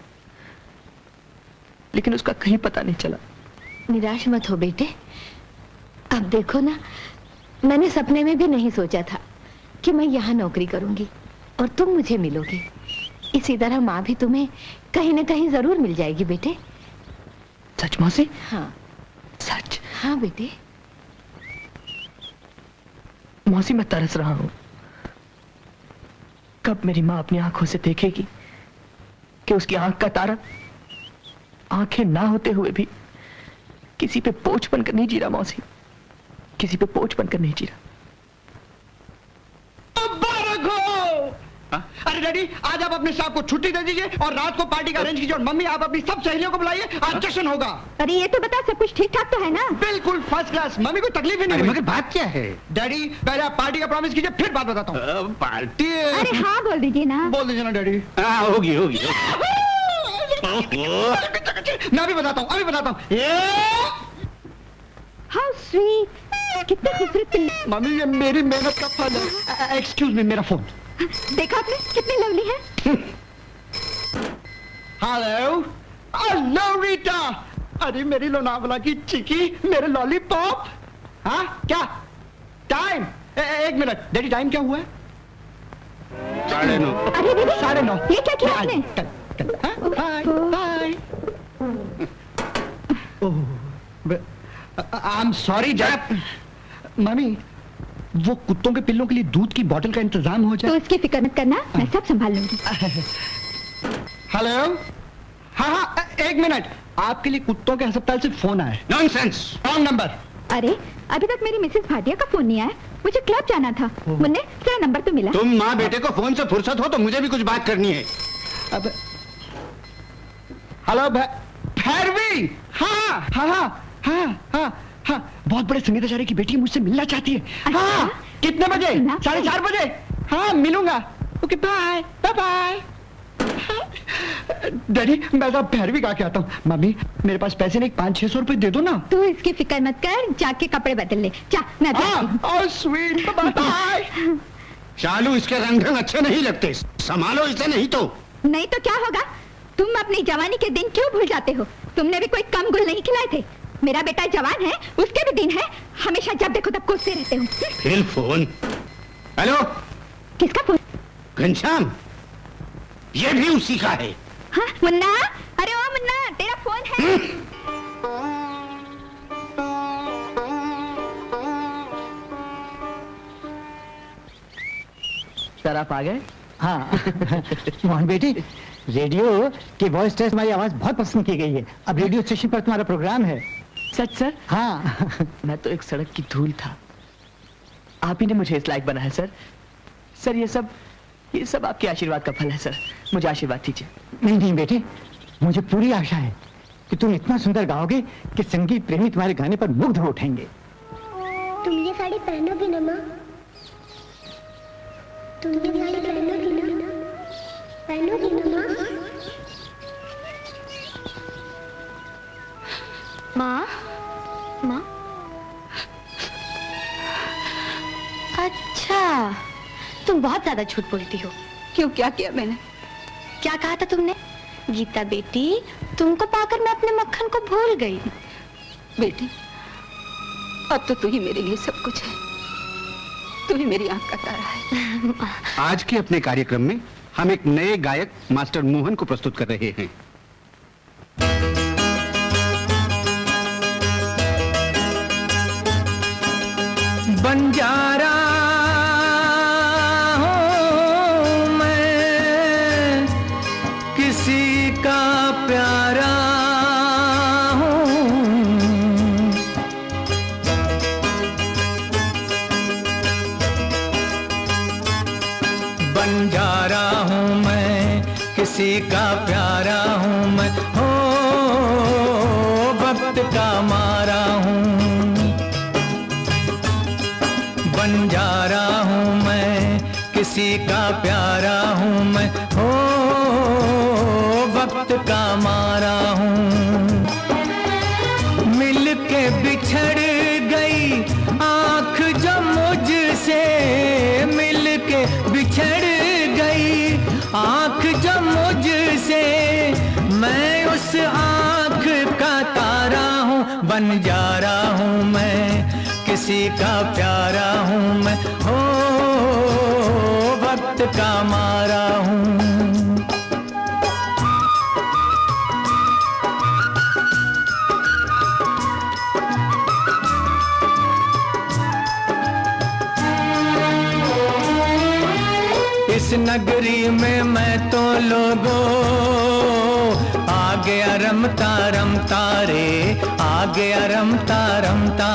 F: लेकिन उसका कहीं पता नहीं चला।
G: निराश मत हो बेटे, अब देखो ना, मैंने सपने में भी नहीं सोचा था कि मैं यहाँ नौकरी करूंगी और तुम मुझे मिलोगे। इसी तरह माँ भी तुम्हें कहीं न कहीं जरूर मिल जाएगी बेटे।
F: सच मौसी?
G: हाँ
F: सच?
G: हाँ बेटे।
F: मौसी, मैं तरस रहा हूँ, कब मेरी माँ अपनी आंखों से देखेगी कि उसकी आंख का तारा आंखें ना होते हुए भी किसी पे बोझ बनकर नहीं जी रहा। मौसी, किसी पे बोझ बनकर नहीं जी रहा।
J: अरे डैडी, आज आप अपने स्टाफ को छुट्टी दे दीजिए और रात को पार्टी का अरेंज कीजिए। और मम्मी, आप अपनी सब सहेलियों को बुलाइए, आज जश्न होगा।
A: अरे ये तो बता, सब कुछ ठीक ठाक तो है ना?
J: बिल्कुल फर्स्ट क्लास, मम्मी को तकलीफ ही नहीं हुई।
C: मगर बात क्या है?
J: डैडी, पहले आप पार्टी का प्रॉमिस कीजिए, फिर बात बताता हूँ।
C: पार्टी
A: अरे हाँ बोल दीजिए ना।
J: बोल दीजिए ना डैडी।
C: हाँ, होगी होगी।
J: मैं अभी बताता हूँ, अभी बताता हूँ।
A: हाउ स्वीट, कितने खूबसूरत पिल्ले।
J: मम्मी, ये मेरी मेहनत का फल है। एक्सक्यूज मी, मेरा फोन।
A: देखा आपने कितनी लवली है।
J: Hello, hello Rita. अरे मेरी लोनावला की चिकी, मेरे लॉलीपॉप। हाँ क्या टाइम? एक मिनट डैडी, टाइम क्या हुआ है?
C: 9:30।
A: अरे दीदी,
J: 9:30।
A: ये क्या किया आपने?
J: हाय हाय। I am sorry dad. Mummy, वो कुत्तों के पिल्लों के लिए दूध की बोतल का इंतजाम हो
A: तो
J: जाए।
A: इसकी फिक्र मत करना, मैं सब संभाल लूंगी।
J: हेलो, हाँ हाँ एक मिनट, आपके लिए कुत्तों के अस्पताल से फोन आया है।
C: Nonsense,
J: wrong number.
A: अरे अभी तक मेरी मिसेस भाटिया का फोन नहीं आया, मुझे क्लब जाना था। मुन्ने, तेरा नंबर तो मिला?
C: तुम माँ बेटे को फोन से फुर्सत हो तो मुझे भी कुछ बात करनी है।
J: अब हेलो भैरवी। हाँ हाँ हाँ हाँ हाँ हाँ, बहुत बड़े संगीताचार्य की बेटी मुझसे मिलना चाहती है। हाँ, कितने बजे? 4:30 बजे। हाँ मिलूंगा। Okay bye bye bye. Daddy, मैं तो भैरवी गा के आता हूँ। मम्मी, मेरे पास पैसे नहीं, 500-600 रुपए दे दो ना।
A: तू इसकी फिक्र मत कर, जाके कपड़े बदल ले। जा, मैं जाती हूँ।
J: Oh sweet, bye bye.
C: चालू, इसके रंग ढंग अच्छे नहीं लगते, संभालो इसे नहीं तो।
A: नहीं तो क्या होगा? तुम अपनी जवानी के दिन क्यों भूल जाते हो? तुमने भी कोई कम गुल नहीं खिलाए थे। मेरा बेटा जवान है, उसके भी दिन है, हमेशा जब देखो तब कोसते रहते हो।
C: फिर फोन। हेलो,
A: किसका फोन?
C: घनश्याम, ये भी उसी का है।
A: हाँ मुन्ना, अरे ओ मुन्ना, तेरा फोन है।
F: सर आप आ गए?
J: हाँ मोहन बेटी, रेडियो की वॉइस टेस्ट हमारी आवाज बहुत पसंद की गई है। अब रेडियो स्टेशन पर तुम्हारा प्रोग्राम है।
F: सच सर?
J: हाँ।
F: मैं तो एक सड़क की धूल था, आप ही ने मुझे इस लायक बनाया सर। सर ये सब आपके आशीर्वाद का फल है सर, मुझे आशीर्वाद दीजिए।
J: नहीं नहीं बेटे, मुझे पूरी आशा है कि तुम इतना सुंदर गाओगे कि संगीत प्रेमी तुम्हारे गाने पर मुग्ध हो उठेंगे।
H: तुम ये साड़ी पहनोगी ना माँ? तुम ये साड़ी पहनोगी ना? पहनोगी ना माँ? माँ? माँ? तुम बहुत ज्यादा झूठ बोलती हो।
A: क्यों, क्या किया मैंने?
H: क्या कहा था तुमने? गीता बेटी, तुमको पाकर मैं अपने मक्खन को भूल गई।
A: बेटी, अब तो तू ही मेरे लिए सब कुछ है। तू ही मेरी आंख का तारा है।
C: आज के अपने कार्यक्रम में हम एक नए गायक मास्टर मोहन को प्रस्तुत कर रहे हैं।
K: बंजारा हूँ मैं, किसी का प्यारा हूँ। बंजारा हूँ मैं, किसी का प्यारा हूँ मैं, हो वक्त का मारा हूँ। बंजारा हूँ मैं, किसी का प्यारा हूँ मैं, हो वक्त का मारा हूँ। मिल के बिछड़ गई आँख जो मुझसे, मिल के बिछड़ गई आँख जो मुझसे, मैं उस आँख का तारा हूँ। बंजारा हूँ मैं, किसी का प्यारा हूँ मैं, हो वक्त का मारा हूँ। इस नगरी में मैं तो लोगों आ गया रमता रमता रे, आ गया रमता रमता।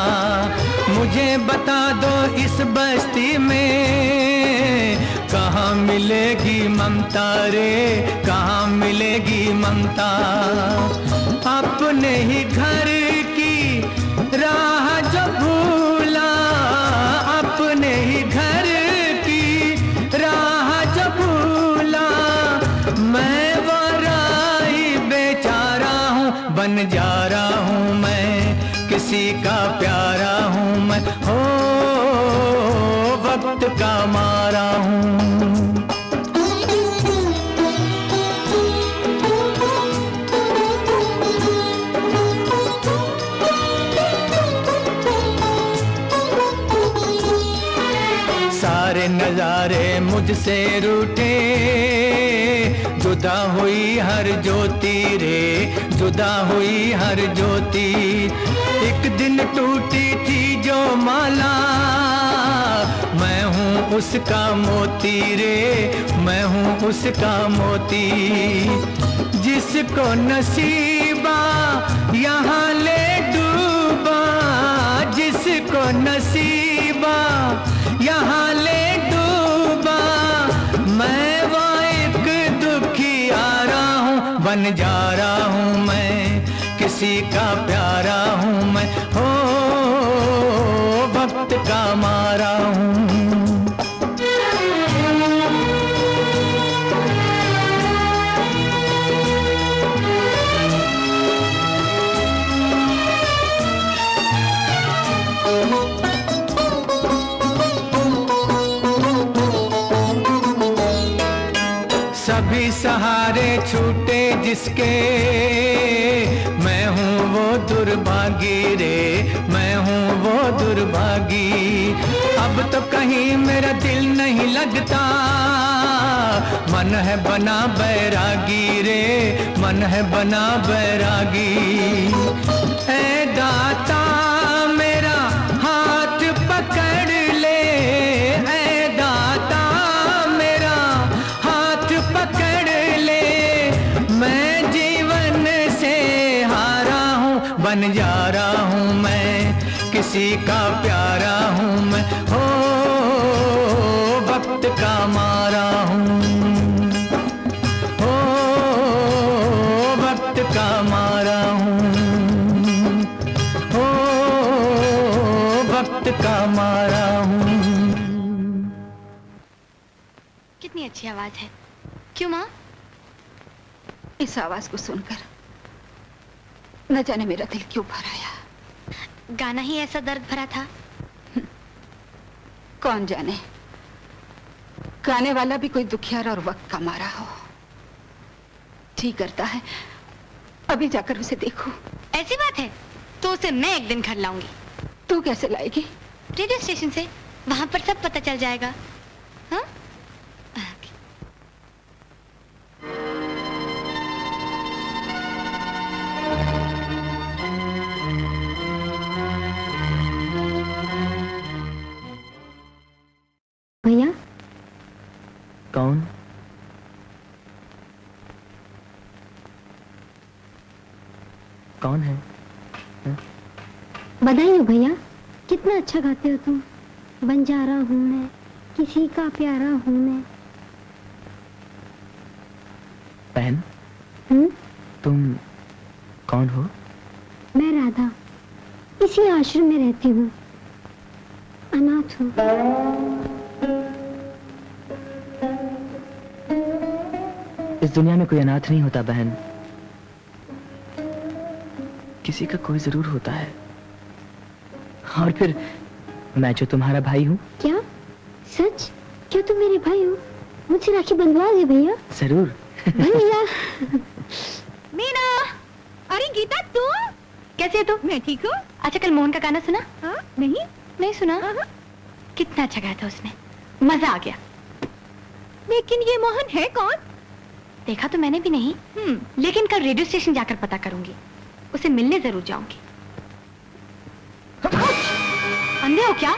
K: मुझे बता दो इस बस्ती में कहाँ मिलेगी ममता रे, कहाँ मिलेगी ममता। अपने ही घर की राह जो भूला, अपने ही घर की राह जो भूला, मैं वो राही बेचारा हूँ। बंजारा हूँ मैं, किसी का प्यारा हूँ मैं, हो वक्त का मारा हूँ। सारे नजारे मुझसे रूठे, जुदा हुई हर ज्योति रे, जुदा हुई हर ज्योति। एक दिन टूटी थी जो माला, मैं हूँ उसका मोती रे, मैं हूँ उसका मोती। जिसको नसीबा यहाँ ले डूबा, जिसको नसीबा यहाँ ले डूबा, मैं वो एक दुखियारा हूँ। बंजारा हूँ मैं, किसी का प्यारा हूँ मैं, हो वक्त का मारा हूँ। सभी सहारे छूटे जिसके, मैं हूँ वो दुर्भागी रे, मैं हूँ वो दुर्भागी। अब तो कहीं मेरा दिल नहीं लगता, मन है बना बैरागी रे, मन है बना बैरागी। ऐ दाता मेरा हाथ पकड़ ले, ऐ दाता मेरा हाथ पकड़ ले, मैं जीवन से हारा हूँ। बंजारा हूँ मैं, किसी का प्यारा हूँ मैं, हो वक्त का मारा हूँ, हो वक्त का मारा हूँ, हो वक्त का मारा हूँ।
H: कितनी अच्छी आवाज है। क्यों माँ?
A: इस आवाज को सुनकर न जाने मेरा दिल क्यों भर आया।
H: गाना ही ऐसा दर्द भरा था।
A: कौन जाने, गाने वाला भी कोई दुखियारा और वक्त का मारा हो। जी करता है अभी जाकर उसे देखूं।
E: ऐसी बात है तो उसे मैं एक दिन घर लाऊंगी।
A: तू कैसे लाएगी?
E: रेडियो स्टेशन से, वहां पर सब पता चल जाएगा। हाँ?
H: भैया
F: कौन? कौन है?
H: बधाई हो भैया, कितना अच्छा गाते हो तुम। बंजारा हूँ मैं, किसी का प्यारा हूँ मैं।
F: बहन
H: हम्म?
F: तुम कौन हो?
H: मैं राधा, इसी आश्रम में रहती हूँ, अनाथ हूँ।
F: इस दुनिया में कोई अनाथ नहीं होता बहन, किसी का कोई जरूर होता है। और फिर मैं जो तुम्हारा भाई हूँ।
H: क्या सच? क्या तुम मेरे भाई हो? मुझसे राखी बंधवाओगे भैया?
F: जरूर।
H: भैया।
E: मीना, अरे गीता तू कैसे है? तू? मैं ठीक हूँ। अच्छा कल मोहन का गाना सुना? हाँ? नहीं सुना? कितना अच्छा गाया था उसने, मजा आ गया। लेकिन ये मोहन है कौन? देखा तो मैंने भी नहीं। लेकिन कल रेडियो स्टेशन जाकर पता करूंगी, उसे मिलने जरूर जाऊंगी। अंधे हो क्या?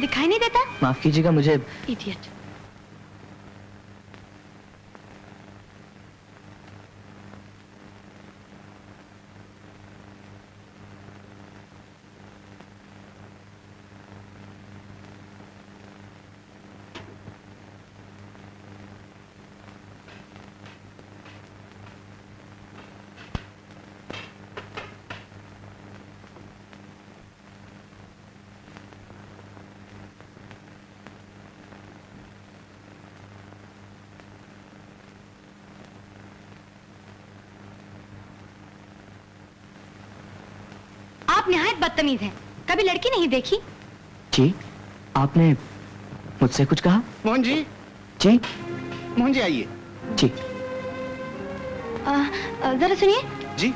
E: दिखाई नहीं देता?
F: माफ कीजिएगा मुझे।
E: इडियट। आप निहायत बदतमीज हैं। कभी लड़की नहीं देखी?
F: जी, आपने मुझसे कुछ कहा?
I: मोहन जी,
F: जी
I: मोहन जी आइए।
F: जी।
E: जरा सुनिए।
I: जी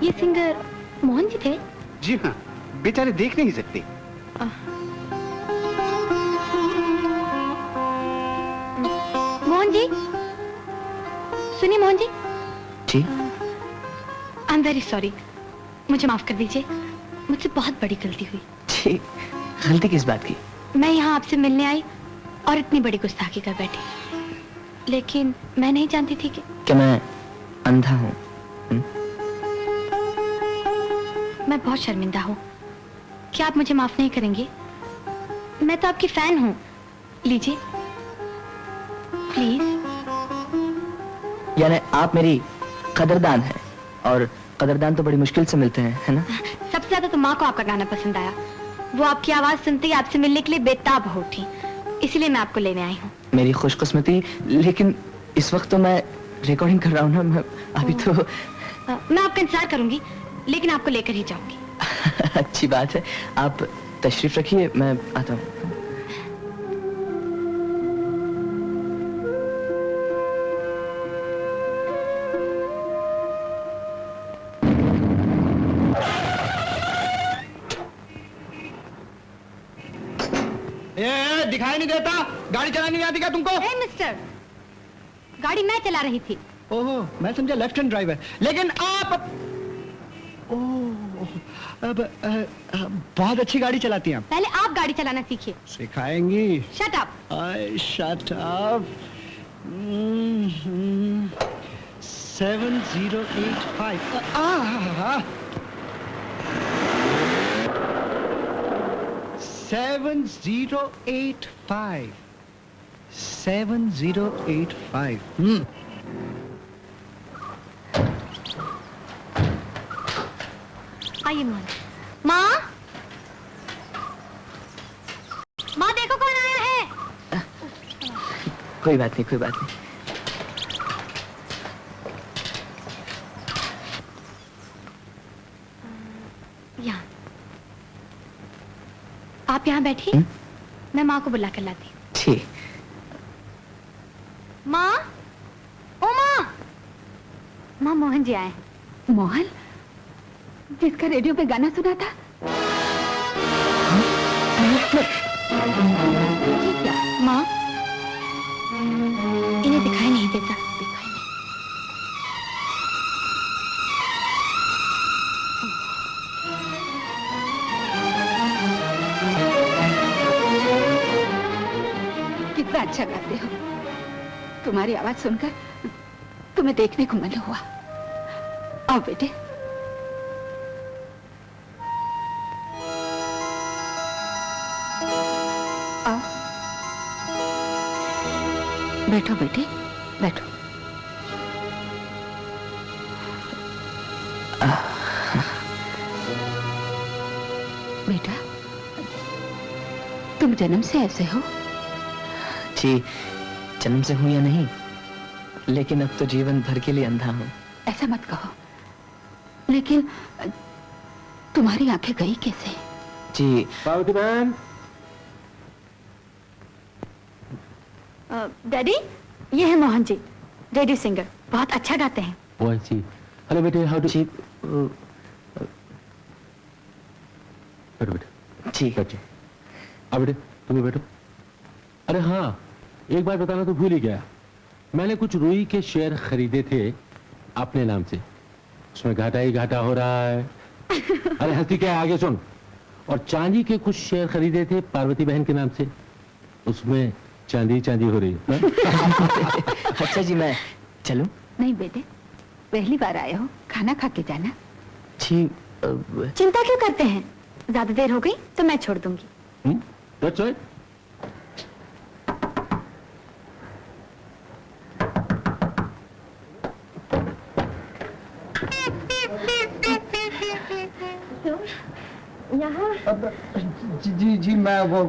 E: ये सिंगर मोहन जी थे?
I: जी हाँ, बेचारे देख नहीं सकते।
E: मोहन जी, सुनिए मोहन जी।
F: जी
E: आई एम वेरी सॉरी, मुझे माफ कर दीजिए, मुझसे बहुत बड़ी गलती हुई।
F: जी, गलती किस बात की?
E: मैं यहाँ आपसे मिलने आई और इतनी बड़ी गुस्ताखी कर बैठी, लेकिन मैं नहीं जानती थी कि
F: मैं अंधा हूँ।
E: मैं बहुत शर्मिंदा हूँ। क्या आप मुझे माफ नहीं करेंगे? मैं तो आपकी फैन हूँ, लीजिए प्लीज।
F: यानी आप मेरी कदरदान हैं, और कदरदान तो बड़ी मुश्किल से मिलते हैं, है ना?
E: सबसे ज्यादा तो माँ को आपका गाना पसंद आया। वो आपकी आवाज सुनते ही आपसे मिलने के लिए बेताब हो उठी, इसीलिए मैं आपको लेने आई हूँ।
F: मेरी खुशकिस्मती, लेकिन इस वक्त तो मैं रिकॉर्डिंग कर रहा हूँ ना, मैं अभी तो
E: मैं आपका इंतजार करूंगी, लेकिन आपको लेकर ही जाऊंगी।
F: अच्छी बात है, आप तशरीफ रखिए, मैं आता हूँ।
I: दिखाई नहीं देता? गाड़ी चलानी नहीं आती क्या तुमको?
E: ए मिस्टर, गाड़ी मैं चला रही थी।
I: ओहो, मैं समझा लेफ्ट हैंड ड्राइवर। लेकिन आप बहुत अच्छी गाड़ी चलाती हैं आप।
E: पहले आप गाड़ी चलाना सीखिए।
I: सिखाएंगी?
E: Shut up.
I: Shut up. 7085। 7085। 7085।
E: आइए मोहन। माँ, माँ देखो कौन आया है।
F: कोई बात नहीं, कोई बात नहीं।
E: आप यहाँ बैठिए, मैं माँ को बुला कर लाती हूँ।
F: जी।
G: माँ, ओ माँ, माँ मोहन जी आए।
A: मोहन, जिसका रेडियो पे गाना सुना था?
G: ये क्या? माँ, इन्हें दिखाई नहीं देता।
A: कितना अच्छा गाते हो। तुम्हारी आवाज सुनकर तुम्हें देखने को मन हुआ। आओ बेटे। आओ, बैठो बेटे, बैठो। बेटा, तुम जन्म से ऐसे हो?
F: जी, जन्म से हूं या नहीं, लेकिन अब तो जीवन भर के लिए अंधा हूं।
A: ऐसा मत कहो। लेकिन तुम्हारी आंखें गई कैसे?
F: जी,
I: पार्वती बहन।
G: डैडी, ये है मोहन जी, रेडियो सिंगर, बहुत अच्छा गाते हैं।
B: ओह सी। हेलो बेटे, हाउ डू?
F: जी,
B: बैठो बेटे।
F: जी।
B: बैठो। अब बेटे तुम भी बैठो। अरे हाँ, एक बात बताना तो भूल ही गया। मैंने कुछ रुई के शेयर खरीदे थे अपने नाम से। उसमें घाटा ही घाटा हो रहा है। अरे हंसी क्या है, आगे सुन। और चांदी के कुछ शेयर खरीदे थे पार्वती बहन के नाम से। उसमें चांदी चांदी हो रही है।
F: अच्छा जी, मैं चलूं?
A: नहीं बेटे, पहली बार आए हो, खाना खा के जाना।
F: जी,
G: चिंता क्यों करते हैं? ज्यादा देर हो गई तो मैं छोड़ दूंगी।
B: That's right.
G: यहाँ
J: जी जी, मैं वो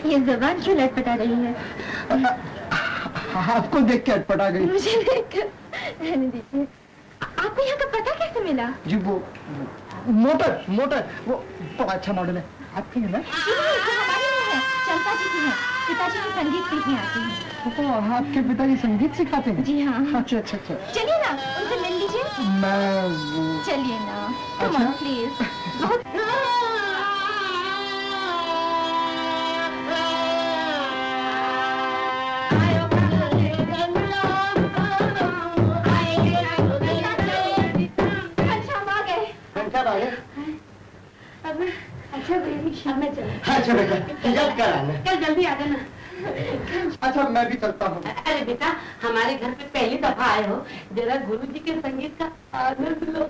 G: ये जबान क्यों लटपटा रही है?
J: आपको देख के अटपटा गई।
G: मुझे देखकर रहने दीजिए। आपको यहाँ का पता कैसे मिला?
J: जी वो मोटर मोटर वो बड़ा अच्छा मॉडल है। आपकी है ना?
G: हमारी नहीं है, चंपा जी की है। पिताजी की संगीत सीखने आती हैं।
J: तो आपके पिताजी संगीत सिखाते हैं?
G: जी हाँ।
J: अच्छा अच्छा अच्छा।
G: चलिए ना, उनसे मिल लीजिए।
J: मैं
G: चलिए ना,
J: अच्छा।
G: Come on please. बहुत अच्छा बेबी, शाम में चलें।
J: अच्छा बेटा, जल्द कर आना।
G: कल जल्दी आ जाना।
J: अच्छा मैं भी चलता हूँ।
L: अरे बेटा, हमारे घर पे पहली दफा आए हो, जरा गुरुजी के संगीत का आनंद लो।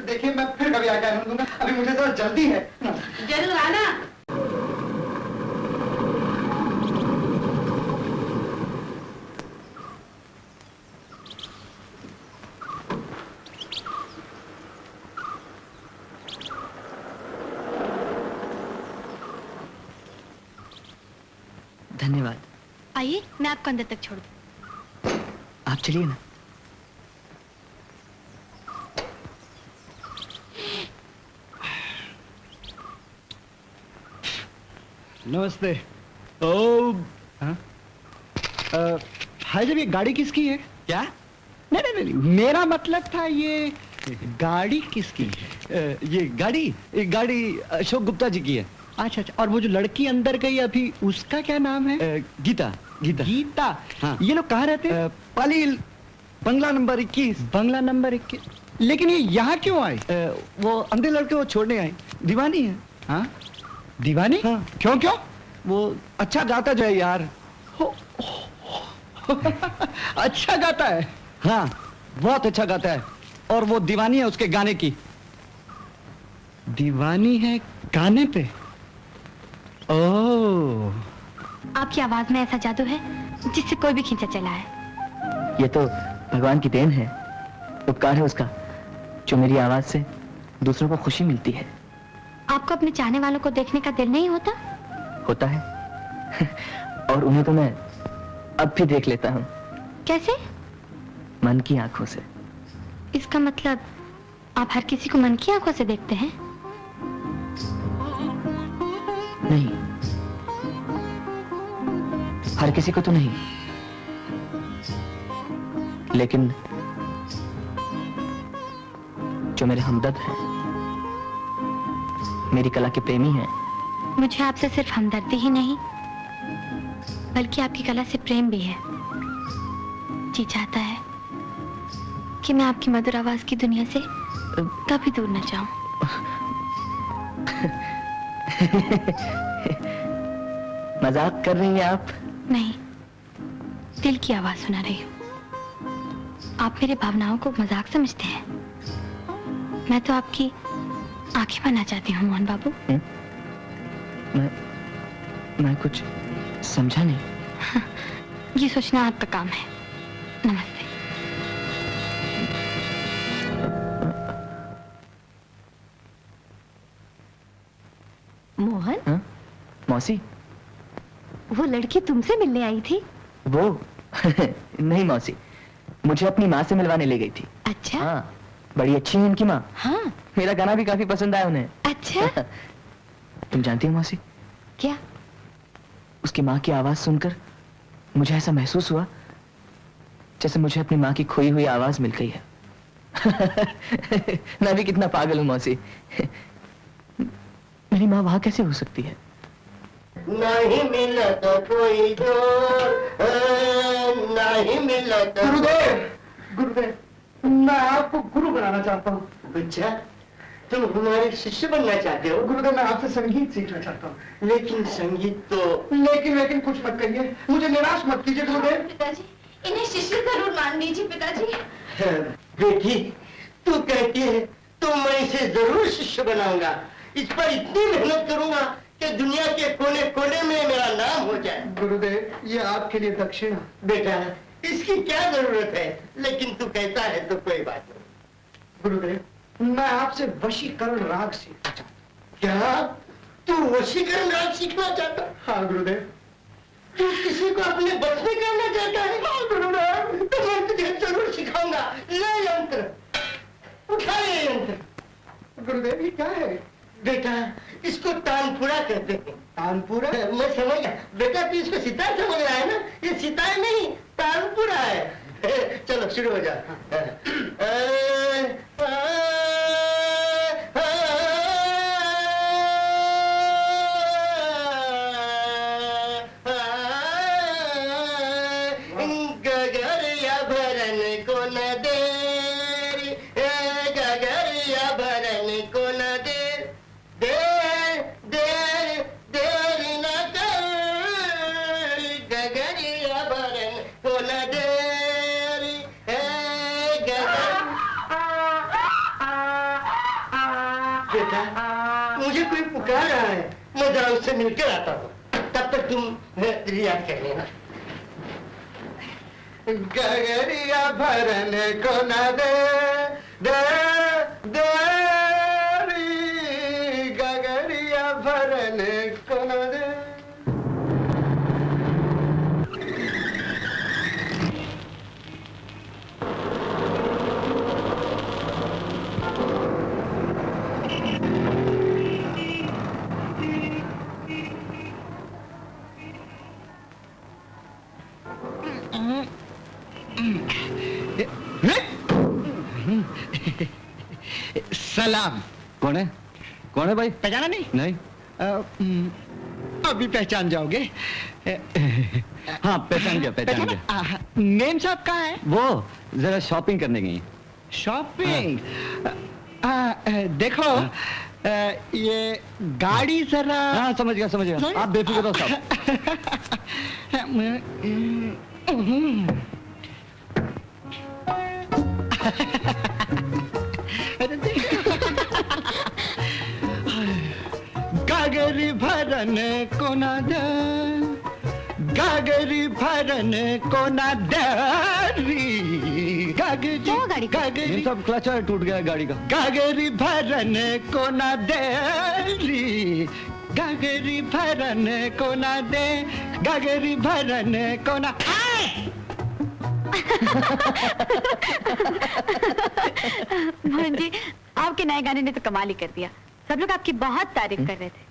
J: देखिए मैं फिर कभी आके आनंद दूंगा, अभी मुझे तो जल्दी है।
L: जरूर आना।
F: धन्यवाद।
G: आइए, मैं आपको अंदर तक छोड़ दूं।
F: आप चलिए ना।
J: नमस्ते। ओ हाय, जब ये गाड़ी किसकी है?
I: क्या?
J: नहीं नहीं नहीं, मेरा मतलब था ये गाड़ी किसकी है?
I: ये गाड़ी अशोक गुप्ता जी की है।
J: अच्छा अच्छा, और वो जो लड़की अंदर गई अभी, उसका क्या नाम है?
I: गीता। गीता।
J: गीता।
I: हाँ।
J: ये लोग कहाँ रहते हैं?
I: पालील, बंगला नंबर 21।
J: बंगला नंबर 21। लेकिन ये यहाँ क्यों आए?
I: वो अंधे लड़के वो छोड़ने आए, दीवानी है।
J: हाँ, दीवानी?
I: हाँ।
J: क्यों क्यों?
I: वो अच्छा गाता जो है यार।
J: अच्छा गाता है।
I: हाँ, बहुत अच्छा गाता है, और वो दीवानी है उसके गाने की।
J: दीवानी है गाने पे? ओह,
G: आपकी आवाज में ऐसा जादू है जिससे कोई भी खींचा चला है।
F: ये तो भगवान की देन है, उपकार है उसका, जो मेरी आवाज से दूसरों को खुशी मिलती है।
G: आपको अपने चाहने वालों को देखने का दिल नहीं होता?
F: होता है। और उन्हें तो मैं अब भी देख लेता हूँ।
G: कैसे?
F: मन की आंखों से।
H: इसका मतलब आप हर किसी को मन की आंखों से देखते हैं?
F: नहीं, हर किसी को तो नहीं, लेकिन जो मेरे हमदर्द हैं, मेरी कला के प्रेमी हैं।
H: मुझे आपसे सिर्फ हमदर्दी ही नहीं बल्कि आपकी कला से प्रेम भी है। जी चाहता है कि मैं आपकी मधुर आवाज की दुनिया से कभी दूर न जाऊं।
F: मजाक कर रही हैं आप?
H: नहीं, दिल की आवाज सुना रही हूँ। आप मेरे भावनाओं को मजाक समझते हैं? मैं तो आपकी आंखें बनना चाहती हूँ मोहन बाबू।
F: मैं कुछ समझा नहीं।
H: हाँ, ये सोचना आपका काम है। नमस्ते।
G: मोहन,
F: हाँ? मौसी,
G: वो लड़की तुमसे मिलने आई थी?
F: वो नहीं मौसी, मुझे अपनी माँ से मिलवाने ले गई थी।
G: अच्छा?
F: हाँ, बड़ी अच्छी है इनकी माँ।
G: हाँ।
F: मेरा गाना भी काफी पसंद आया उन्हें।
G: अच्छा?
F: तुम जानती हो मौसी,
G: क्या?
F: उसकी माँ की आवाज सुनकर मुझे ऐसा महसूस हुआ जैसे मुझे अपनी माँ की खोई हुई आवाज मिल गई है। मैं भी कितना पागल हूँ मौसी। मेरी माँ वहां कैसे हो सकती है?
M: नहीं मिला तो कोई जोर, नहीं मिला तो।
N: गुरुदेव, गुरुदेव, मैं आपको गुरु बनाना चाहता हूँ।
M: अच्छा, तुम हमारे शिष्य बनना चाहते हो?
N: गुरुदेव, मैं आपसे संगीत सीखना चाहता हूँ।
M: लेकिन संगीत तो।
N: लेकिन कुछ मत कहिए, मुझे निराश मत कीजिए गुरुदेव।
E: पिताजी, इन्हें शिष्य जरूर मान लीजिए पिताजी।
M: बेटी, तू कहती है तो मैं इसे जरूर शिष्य बनाऊंगा। इस पर इतनी मेहनत करूंगा कि दुनिया के कोने कोने में मेरा नाम हो जाए।
N: गुरुदेव, ये आपके लिए दक्षिणा।
M: बेटा, इसकी क्या जरूरत है, लेकिन तू कहता है तो कोई बात नहीं।
N: गुरुदेव, मैं आपसे वशीकरण राग सीखना चाहता हूँ।
M: क्या तू वशीकरण राग सीखना चाहता?
N: हाँ गुरुदेव।
M: तू किसी को अपने बस में करना चाहता है?
N: हाँ गुरुदेव।
M: तो मैं तुझे जरूर सिखाऊंगा। ले यंत्र, उठा ये यंत्र।
N: गुरुदेव, ये क्या है?
M: बेटा, इसको तानपुरा कहते हैं।
N: तानपुरा?
M: मैं समझ गया। बेटा, तू इसको सितार समझ रहा है ना? ये सितार नहीं, तानपुरा है। चलो शुरू हो जा। गगरिया भरन को न देरी, गगरिया भरन को न देर, देर देर देर न कर, गगरिया भरन को न देरी, बेटा, मुझे कोई पुकार रहा है, मैं जरा उससे मिलकर आता हूँ। तब तक तुम रियाज कर लेना।
N: गगरिया भरन को न दे, दे देरी, गगरिया भरन को न दे। सलाम।
J: कौन है? कौन है भाई?
N: पहचाना नहीं?
J: नहीं।
N: अभी पहचान जाओगे।
J: हाँ पहचान गया।
N: मेम साहब कहाँ है?
J: वो जरा शॉपिंग करने गई।
N: शॉपिंग? देखो, ये गाड़ी जरा।
J: हाँ समझ गया। आप बेफिक्र रहो साहब।
N: गागरी भरन को न दे, गागरी भरन को न दे, गागरी
J: सब क्लच टूट गया गाड़ी का।
N: गागरी भरन को न दे, गागरी भरन को न दे, गागरी भरन को न।
O: मोहन जी, आपके नए गाने ने तो कमाल ही कर दिया। सब लोग आपकी बहुत तारीफ कर रहे थे।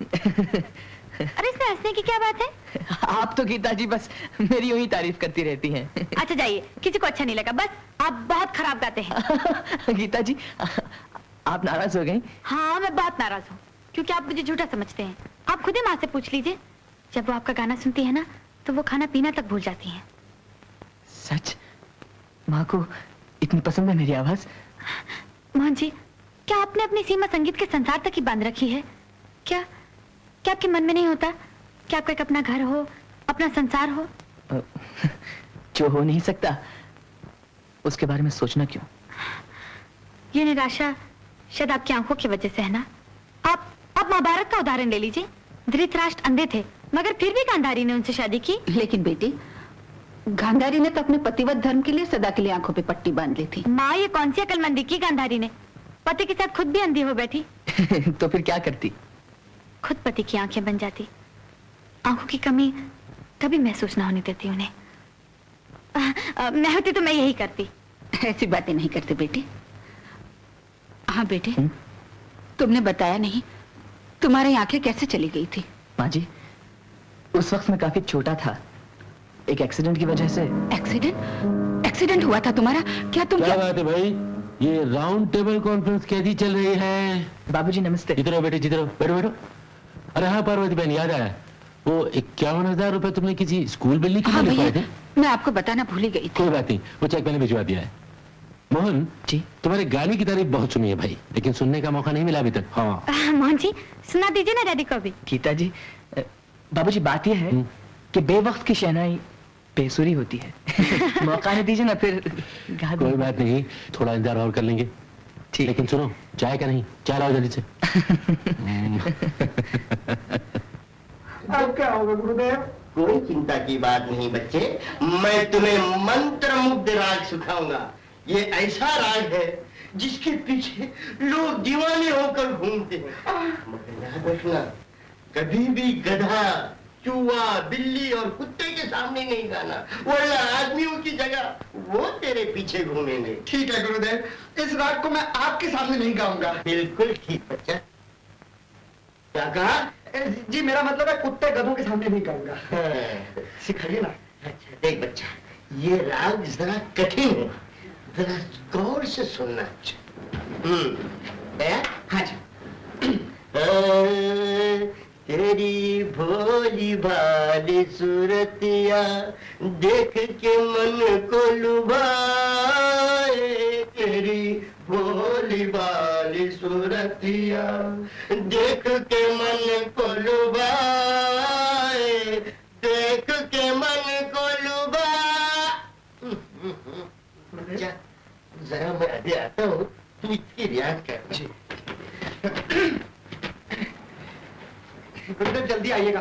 O: अरे इसमें हंसने की क्या बात है?
F: आप तो गीता जी बस मेरी यूं ही तारीफ करती रहती हैं।
O: अच्छा जाइए, किसी को अच्छा नहीं लगा, बस आप बहुत खराब गाते हैं।
F: गीता जी आप नाराज हो गई?
O: हाँ, मैं बहुत नाराज हूँ, क्योंकि आप मुझे झूठा समझते हैं। आप खुद ही माँ से पूछ लीजिए, जब वो आपका गाना सुनती है ना, तो वो खाना पीना तक भूल जाती हैं।
F: सच? माँ को इतनी पसंद है मेरी आवाज?
O: मोहन जी, क्या आपने अपनी सीमा संगीत के संसार तक ही बांध रखी है? क्या क्या आपके मन में नहीं होता कि आपका एक अपना घर हो, अपना संसार हो?
F: जो हो नहीं सकता उसके बारे में सोचना क्यों?
O: ये निराशा शायद आपकी आंखों की वजह से है ना। आप महाभारत का उदाहरण ले लीजिए। धृतराष्ट्र अंधे थे, मगर फिर भी गांधारी ने उनसे शादी की।
L: लेकिन बेटी, गांधारी ने तो अपने पतिव्रत धर्म के लिए सदा के लिए आंखों पे पट्टी बांध ली थी।
O: माँ, ये कौन सी अकलमंदी की गांधारी ने? पति के साथ खुद भी अंधी हो बैठी।
F: तो फिर क्या करती?
O: खुद पति की आंखें बन जाती। आंखों की कमी कभी महसूस ना होने देती उन्हें। मैं होती तो मैं यही करती।
L: ऐसी बातें नहीं करते बेटी। हाँ बेटे, तुमने बताया नहीं, तुम्हारी आंखें कैसे चली गई थी?
F: माँ जी, उस वक्त मैं काफी छोटा था, एक एक्सीडेंट की वजह से।
L: एक्सीडेंट? एक्सीडेंट हुआ था तुम्हारा? क्या
B: बात है भाई? ये राउंड टेबल कॉन्फ्रेंस कैसी चल रही है?
F: बाबूजी नमस्ते।
B: इधर बेटे, जिधर बैठो बैठो। अरे हाँ पार्वती बहन, याद आया, वो 51,000 रुपए तुमने किसी स्कूल बिल्ली के लिए लिखवाए थे?
L: मैं आपको बताना भूल ही गई थी।
B: कोई बात नहीं, वो चेक मैंने भिजवा दिया है। मोहन
F: जी,
B: तुम्हारे गाने की तारीफ बहुत सुनी है भाई, लेकिन सुनने का मौका नहीं मिला अभी तक। हाँ
O: मोहन जी, सुना दीजिए ना डैडी को भी।
F: गीता जी, बाबूजी बात यह है कि बेवक्त की शहनाई बेसुरी होती है। मौका नहीं दीजिए ना फिर गा दूं।
B: कोई बात नहीं, थोड़ा इंतजार और कर लेंगे। ठीक, लेकिन सुनो, चाय का नहीं, चाय लाओ जल्दी से।
M: अब क्या होगा गुरुदेव? कोई चिंता की बात नहीं बच्चे, मैं तुम्हें मंत्र मुग्ध राग सिखाऊंगा। ये ऐसा राग है जिसके पीछे लोग दीवाने होकर घूमते हैं। मगर याद रखना, कभी भी गधा, चूहा, बिल्ली और कुत्ते के सामने नहीं गाना, वरना आदमियों की जगह वो तेरे पीछे घूमेंगे।
N: ठीक है गुरुदेव, इस राग को मैं आपके सामने नहीं गाऊंगा।
M: बिल्कुल ठीक बच्चा। क्या कहा?
N: जी मेरा मतलब है कुत्ते गधों के सामने नहीं गाऊंगा।
M: सिखाइए ना। अच्छा देख बच्चा, ये राग जरा कठिन है, जरा गौर से सुनना। हाँ जी। तेरी भोली भाली सूरतिया देख के मन को लुभाए, तेरी भोली भाली सूरतिया देख के मन को लुभाए, देख के मन को लुभा। जरा मैं अभी आता हूँ, तुम इसकी रियाज कर।
N: गुरुदेव जल्दी आइएगा।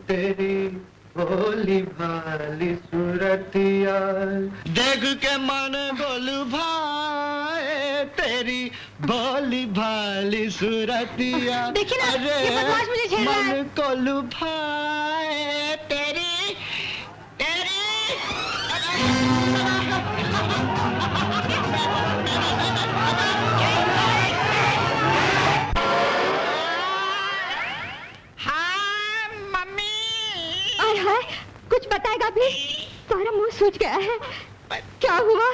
M: तेरी भोली भाली सूरतिया देख के मन गोल भाए, तेरी भोली भाली सूरतिया।
O: देखिए ना, ये बदमाश मुझे छेड़ रहा है।
M: मन को लुभाए, तेरी
A: कुछ बताएगा भी? सारा मुंह सूज गया है। क्या हुआ?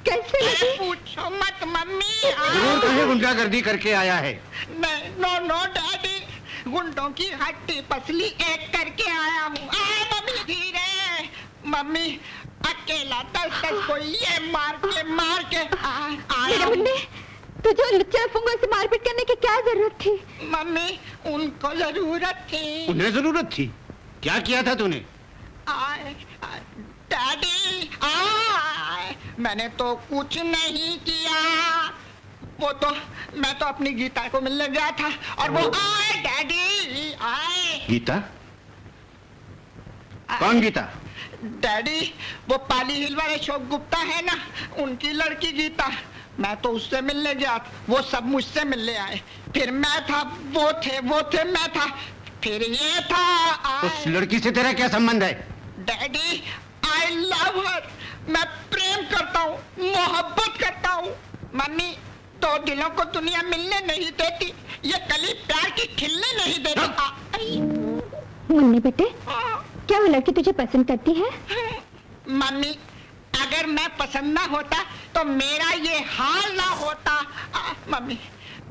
A: कैसे लगी?
N: पूछो मत मम्मी।
C: जरूर कहीं गुंडागर्दी करके आया है।
N: नो नो डैडी, गुंडों की हट्टी पसली एक करके आया हूँ। मम्मी धीरे। मम्मी अकेला 10 को ये मार के आया।
A: मुन्ने, तुझे लुच्चा फुंगों से मारपीट करने की क्या जरूरत थी?
N: मम्मी उनको जरूरत थी।
C: उन्हें जरूरत थी? क्या किया था तूने?
N: डैडी, मैंने तो कुछ नहीं किया। मैं तो अपनी गीता को मिलने गया था और वो आए डैडी, आए।
C: गीता? कौन गीता?
N: डैडी, वो पाली हिल वाले अशोक गुप्ता है ना, उनकी लड़की गीता। मैं तो उससे मिलने गया, वो सब मुझसे मिलने आए। फिर मैं था, वो थे, मैं था। फिर ये था
C: उस लड़की से तेरा क्या संबंध है?
N: डैडी, आई लव हर। मैं प्रेम करता हूँ, मोहब्बत करता हूँ। मम्मी, दो दिलों को दुनिया मिलने नहीं देती, ये कली प्यार की खिलने नहीं देती।
O: मुन्नी बेटे, क्या वो लड़की तुझे पसंद करती है?
N: मम्मी, अगर मैं पसंद ना होता तो मेरा ये हाल ना होता। मम्मी,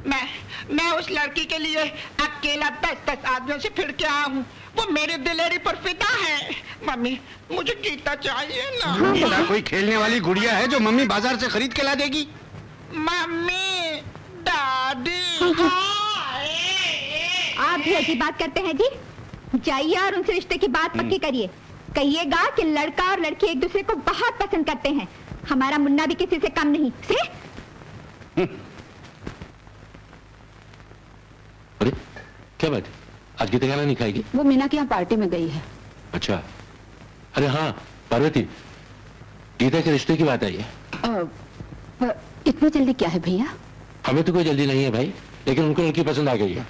N: मैं उस लड़की के लिए अकेला 10 आदमियों से फिर के आया हूँ। वो मेरे दिलेरी पर फिदा है। मम्मी, मुझे गीता चाहिए ना।
C: गीता कोई खेलने वाली गुड़िया है जो मम्मी बाजार से खरीद के ला देगी?
N: मम्मी, दादी।
O: आप भी ऐसी बात करते हैं जी? जाइए और उनसे रिश्ते की बात पक्की करिए। कहिएगा कि लड़का और लड़की एक दूसरे को बहुत पसंद करते हैं। हमारा मुन्ना भी किसी से कम नहीं। से?
B: अरे क्या बात है, आज गीता खाना नहीं खाएगी?
L: वो मीना के यहाँ पार्टी में गई है।
B: अच्छा, अरे हाँ पार्वती, गीता के रिश्ते की बात आई है।
L: इतनी जल्दी क्या है भैया?
B: हमें तो कोई जल्दी नहीं है भाई, लेकिन उनको उनकी पसंद आ गई है।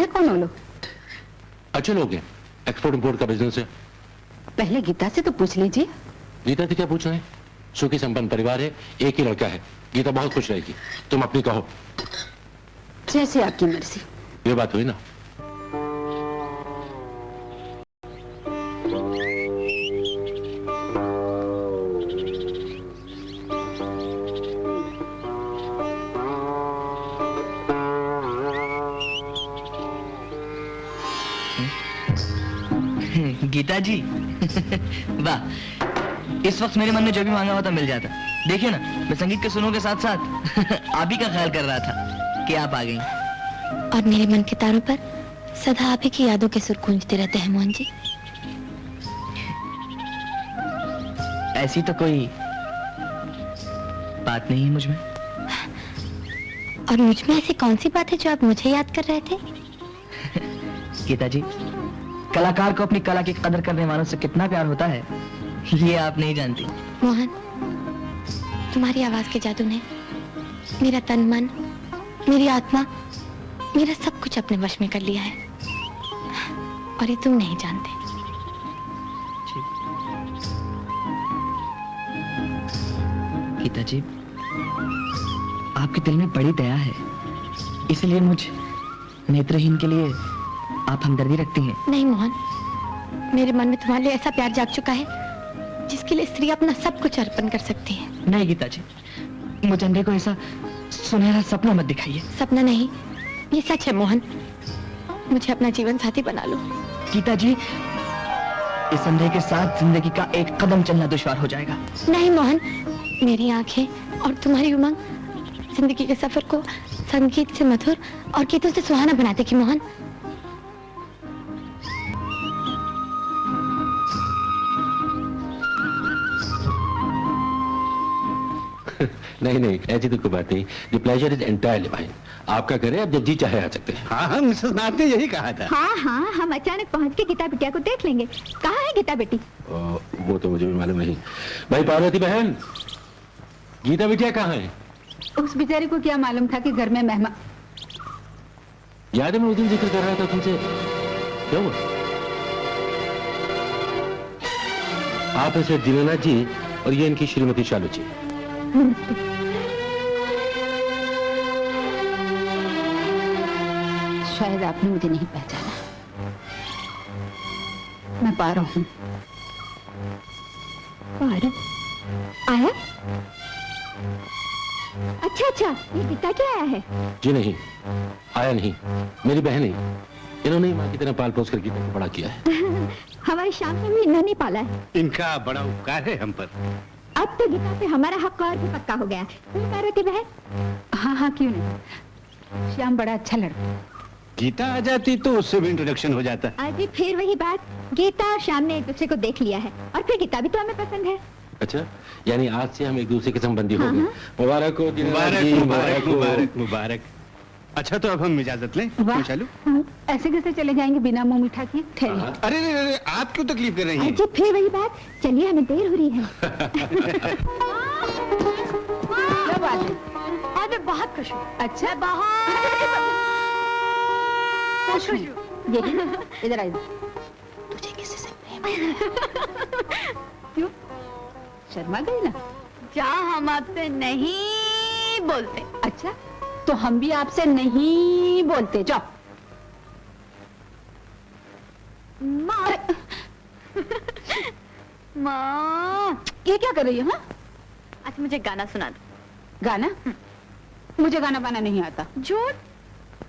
L: कौन वो लोग?
B: अच्छे लोग हैं, एक्सपोर्ट इंपोर्ट का बिजनेस है।
L: पहले गीता से तो पूछ लीजिए।
B: गीता से क्या पूछना है? सुखी संपन्न परिवार है, एक ही लड़का है, गीता बहुत खुश रहेगी। तुम अपनी कहो।
L: जैसे आपकी मर्जी।
B: ये बात हुई ना।
F: गीता जी वाह, इस वक्त मेरे मन में जो भी मांगा होता मिल जाता। देखिए ना, मैं संगीत के सुनों के साथ साथ आप ही का ख्याल कर रहा था कि आप आ गई।
O: और मेरे मन के तारों पर सदा आप ही की यादों के सुर गूंजते रहते हैं मोहन जी।
F: ऐसी तो कोई बात नहीं है मुझ में।
O: और मुझ में ऐसी कौन सी बात है जो आप मुझे याद कर रहे थे?
F: गीता जी, कलाकार को अपनी कला की कदर करने वालों से कितना प्यार होता है, ये आप नहीं जानती।
O: मोहन, तुम्हारी आवाज के जादू ने मेरा तन मन, मेरी आत्मा, मेरा सब कुछ अपने वश में कर लिया है, और ये तुम नहीं जानते।
F: गीता जी, आपके दिल में बड़ी दया है, इसलिए मुझ नेत्रहीन के लिए आप हमदर्दी रखती हैं।
O: नहीं मोहन, मेरे मन में तुम्हारे लिए ऐसा प्यार जाग चुका है जिसके लिए स्त्री अपना सब कुछ अर्पण कर सकती है।
F: नहीं गीता जी, मुझे अंधे को ऐसा सुनहरा सपना मत दिखाइए।
O: सपना नहीं, ये सच है मोहन। मुझे अपना जीवन साथी बना लो।
F: गीता जी, इस अंधे के साथ जिंदगी का एक कदम चलना दुश्वार हो जाएगा।
O: नहीं मोहन, मेरी आंखें और तुम्हारी उमंग जिंदगी के सफर को संगीत से मधुर और गीतों से सुहाना बना देगी मोहन।
B: नहीं नहीं, ऐसी तो कोई बात नहीं। The pleasure is entirely mine. आपका करे, आप जब जी चाहे आ सकते हैं।
C: हाँ हाँ, मिसेस नाथ ने यही कहा था।
O: हाँ हाँ, हम अचानक पहुंच के गीता बिटिया को देख लेंगे। कहाँ है गीता बेटी?
B: वो तो मुझे भी मालूम नहीं। भाई पार्वती बहन, गीता बिटिया कहाँ है?
L: उस बेचारी को क्या मालूम था कि घर में मेहमान।
B: याद है मैं उस दिन जिक्र कर रहा था तुमसे, क्या हुआ? आप ऐसे दीनानाथ जी और ये इनकी श्रीमती शालू जी।
L: शायद आपने मुझे नहीं पहचाना। मैं पारो हूँ।
O: पारो आया? अच्छा अच्छा, ये गीता क्या आया है?
B: जी नहीं, आया नहीं, मेरी बहन है। इन्होंने ही माँ की तरह पाल पोस कर गीता को बड़ा किया है।
O: हमारे शाम में भी इन्होंने पाला है।
C: इनका बड़ा उपकार है हम पर।
O: अब तो गीता से हमारा हक और भी पक्का हो गया। पार्वती बहन?
L: हाँ हाँ, क्यों नहीं। श्याम बड़ा अच्छा लड़का।
C: गीता आ जाती तो उससे भी इंट्रोडक्शन हो जाता।
O: अजी फिर वही बात, गीता और श्याम ने एक दूसरे को देख लिया है, और फिर गीता भी तो हमें पसंद है।
B: अच्छा, यानी आज से हम एक दूसरे के संबंधी हो गए। मुबारक हो
C: मुबारक
B: जी,
C: मुबारक मुबारक मुबारक। अच्छा, तो अब हम इजाजत लें। चलो।
L: ऐसे कैसे चले जाएंगे बिना मुंह मीठा किए? ठहरिए।
C: अरे अरे, आप क्यों तकलीफ कर रही हैं?
O: अजी फिर वही बात, चलिए हमें देर हो रही है।
L: क्या बात है?
O: आज मैं बहुत खुश हूँ।
L: अच्छा,
O: बहुत खुश हूँ।
L: ये इधर आई।
O: तुझे किसी से प्रेम है?
L: क्यों शर्मा गई ना?
O: क्या हम आपसे नहीं बोलते?
L: अच्छा तो हम भी आपसे नहीं बोलते। जाओ।
O: माँ माँ
L: ये क्या कर रही है? हाँ
O: अच्छा मुझे गाना सुना दो।
L: गाना? मुझे गाना गाना नहीं आता।
O: झूठ।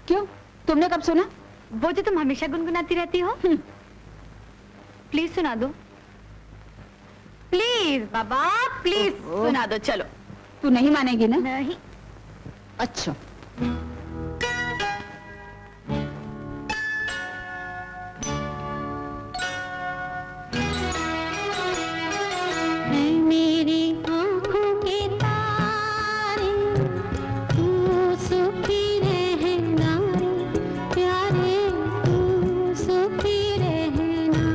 L: क्यों तुमने कब सुना?
O: वो जो तुम हमेशा गुनगुनाती रहती हो। प्लीज सुना दो, प्लीज बाबा प्लीज सुना दो। चलो।
L: तू नहीं मानेगी ना?
O: नहीं।
L: अच्छा
H: मेरी आँखों के तारे, तू सुखी रहना रे प्यारे, तू सुखी रहना।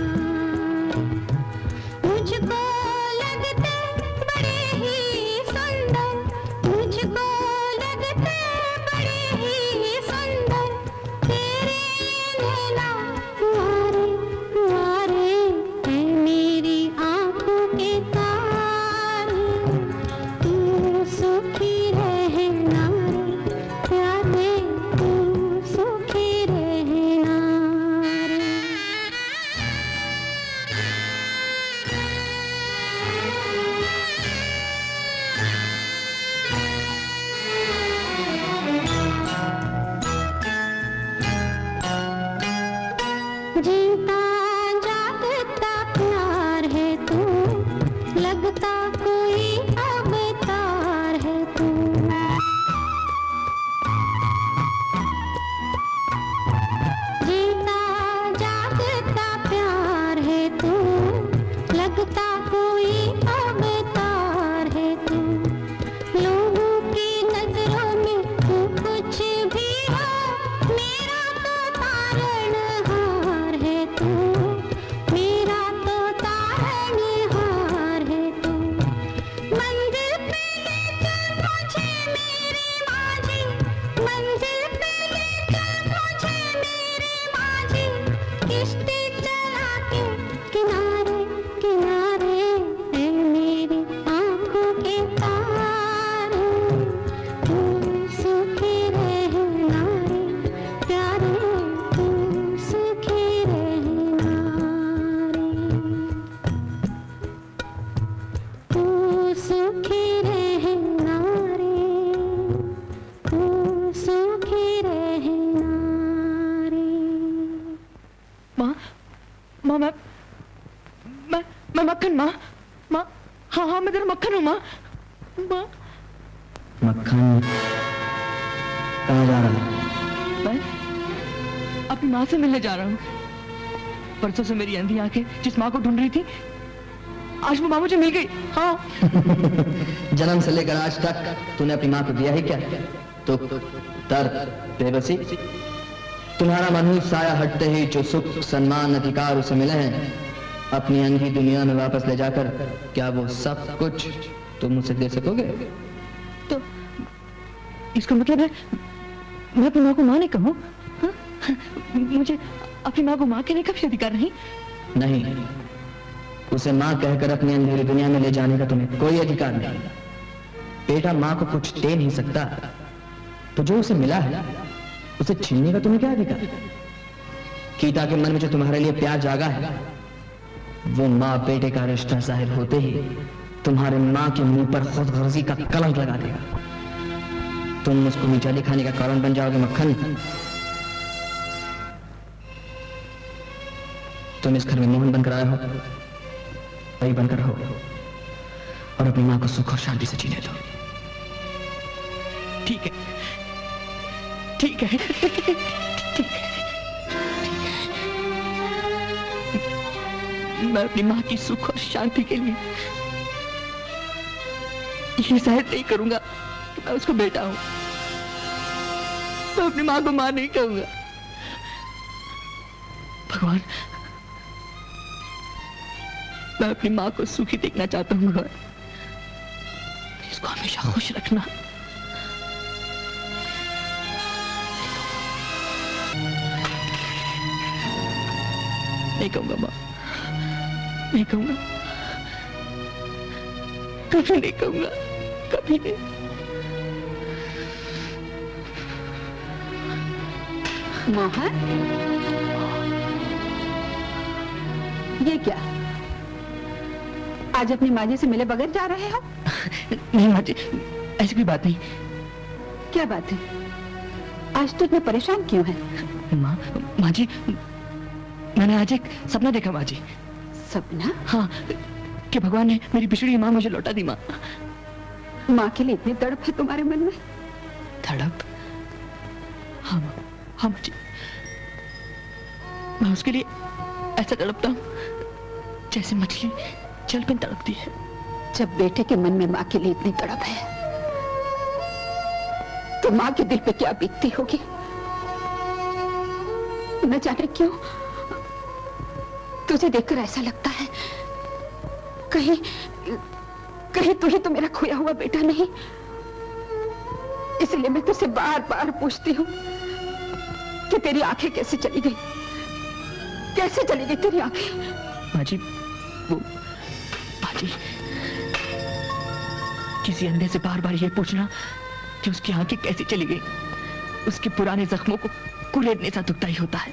H: मुझको लगते बड़े ही सुंदर, मुझको लगते बड़े ही सुंदर तेरे नैना तुम्हारे तुम्हारे। है मेरी आँखों के तारे, तू सुखी रहना रे प्यारे, तू सुखी रहना रे। जीता जागता प्यार है तू, लगता कोई अवतार है तू। जीता जागता प्यार है तू, लगता कोई अवतार है तू। लोगों की नजरों में तू कुछ भी हो, मेरा तो तारणहार है तू, मेरा तो तारणहार है तू। मंजिल पे ले चल मुझे मेरे माझी, मंजिल पे ले चल मुझे मेरे माझी, किश्ती चला के किनारे किनारे। है मेरी आँखों के तारे, तू सुखी रहना रे प्यारे, तू सुखी रहना रे, तू सुखी रहना रे, तू सुखी रहना रे।
F: माँ माँ मैं मक्खन। माँ माँ हाँ हाँ मैं तेरा मक्खन हूँ। माँ माँ
J: मक्खन कहाँ जा रहा है?
F: मैं अपनी माँ से मिलने जा रहा हूँ। परसों से मेरी अंधी आंखें जिस माँ को ढूंढ रही थी, आज वो माँ मुझे मिल गई। हाँ
P: जन्म से लेकर आज तक तूने अपनी माँ को दिया ही क्या? तो दर्द, बेबसी। तुम्हारा मनहूस साया हटते ही जो सुख सम्मान अधिकार उसे मिले हैं, अपनी अंधी दुनिया में वापस ले जाकर क्या वो सब कुछ तुम उसे दे सकोगे?
F: तो इसका मतलब है मैं अपनी माँ को माँ नहीं कहूँ? हाँ? मुझे अपनी माँ को माँ कहने का भी अधिकार नहीं?
P: नहीं, उसे माँ कहकर अपनी अंधेरी दुनिया में ले जाने का तुम्हें कोई अधिकार नहीं। बेटा माँ को कुछ दे नहीं सकता, तो जो उसे मिला है उसे छीनने का तुम्हें क्या अधिकार? गीता के मन में जो तुम्हारे लिए प्यार जागा है, वो माँ बेटे का रिश्ता जाहिर होते ही तुम्हारे माँ के मुंह पर खुदगर्जी का कलंक लगा देगा। तुम उसको नीचा दिखाने का कारण बन जाओगे मक्खन। तुम इस घर में मोहन बनकर आए हो, वही बनकर रहो और अपनी माँ को सुख और शांति से जीने दो।
F: ठीक है, ठीक है, ठीक है। मैं अपनी माँ की सुख और शांति के लिए ये जाहिर नहीं करूंगा कि मैं उसको बेटा हूं। मैं अपनी माँ को माँ नहीं कहूंगा। भगवान, मैं अपनी माँ को सुखी देखना चाहता हूँ भगवान। इसको हमेशा खुश रखना। नहीं कहूंगा माँ, नहीं कहूंगा, कभी नहीं कहूंगा, कभी नहीं।
L: मोहन, ये क्या? आज अपनी माँ जी से मिले बगैर जा रहे हो?
F: नहीं माँ जी, ऐसी कोई बात नहीं।
L: क्या बात है? आज तो इतना परेशान क्यों है?
F: माँ जी, मैंने आज एक सपना देखा माँ जी।
L: सपना?
F: हाँ, कि भगवान ने मेरी बिछड़ी माँ मुझे लौटा दी। माँ,
L: माँ के लिए इतनी तड़प है तुम्हारे मन में?
F: तड़प? हाँ माँ, हाँ माँ जी, मैं उसके लिए ऐसा तड़पता हूँ जैसे मछली जल में तड़पती है।
L: जब बेटे के मन में माँ के लिए इतनी तड़प है, तो माँ के दिल पे क्या बीतती होगी? न जाने क्यों तुझे देखकर ऐसा लगता है कहीं कहीं तू ही तो मेरा खोया हुआ बेटा नहीं। इसलिए मैं तुझसे बार बार पूछती हूँ कि तेरी आंखें कैसे चली गई, कैसे चली गई तेरी आंखें?
F: माँ जी, वो माँ जी, किसी अंधे से बार बार ये पूछना कि उसकी आंखें कैसे चली गई, उसके पुराने जख्मों को कुरेदने सा दुखता ही होता है।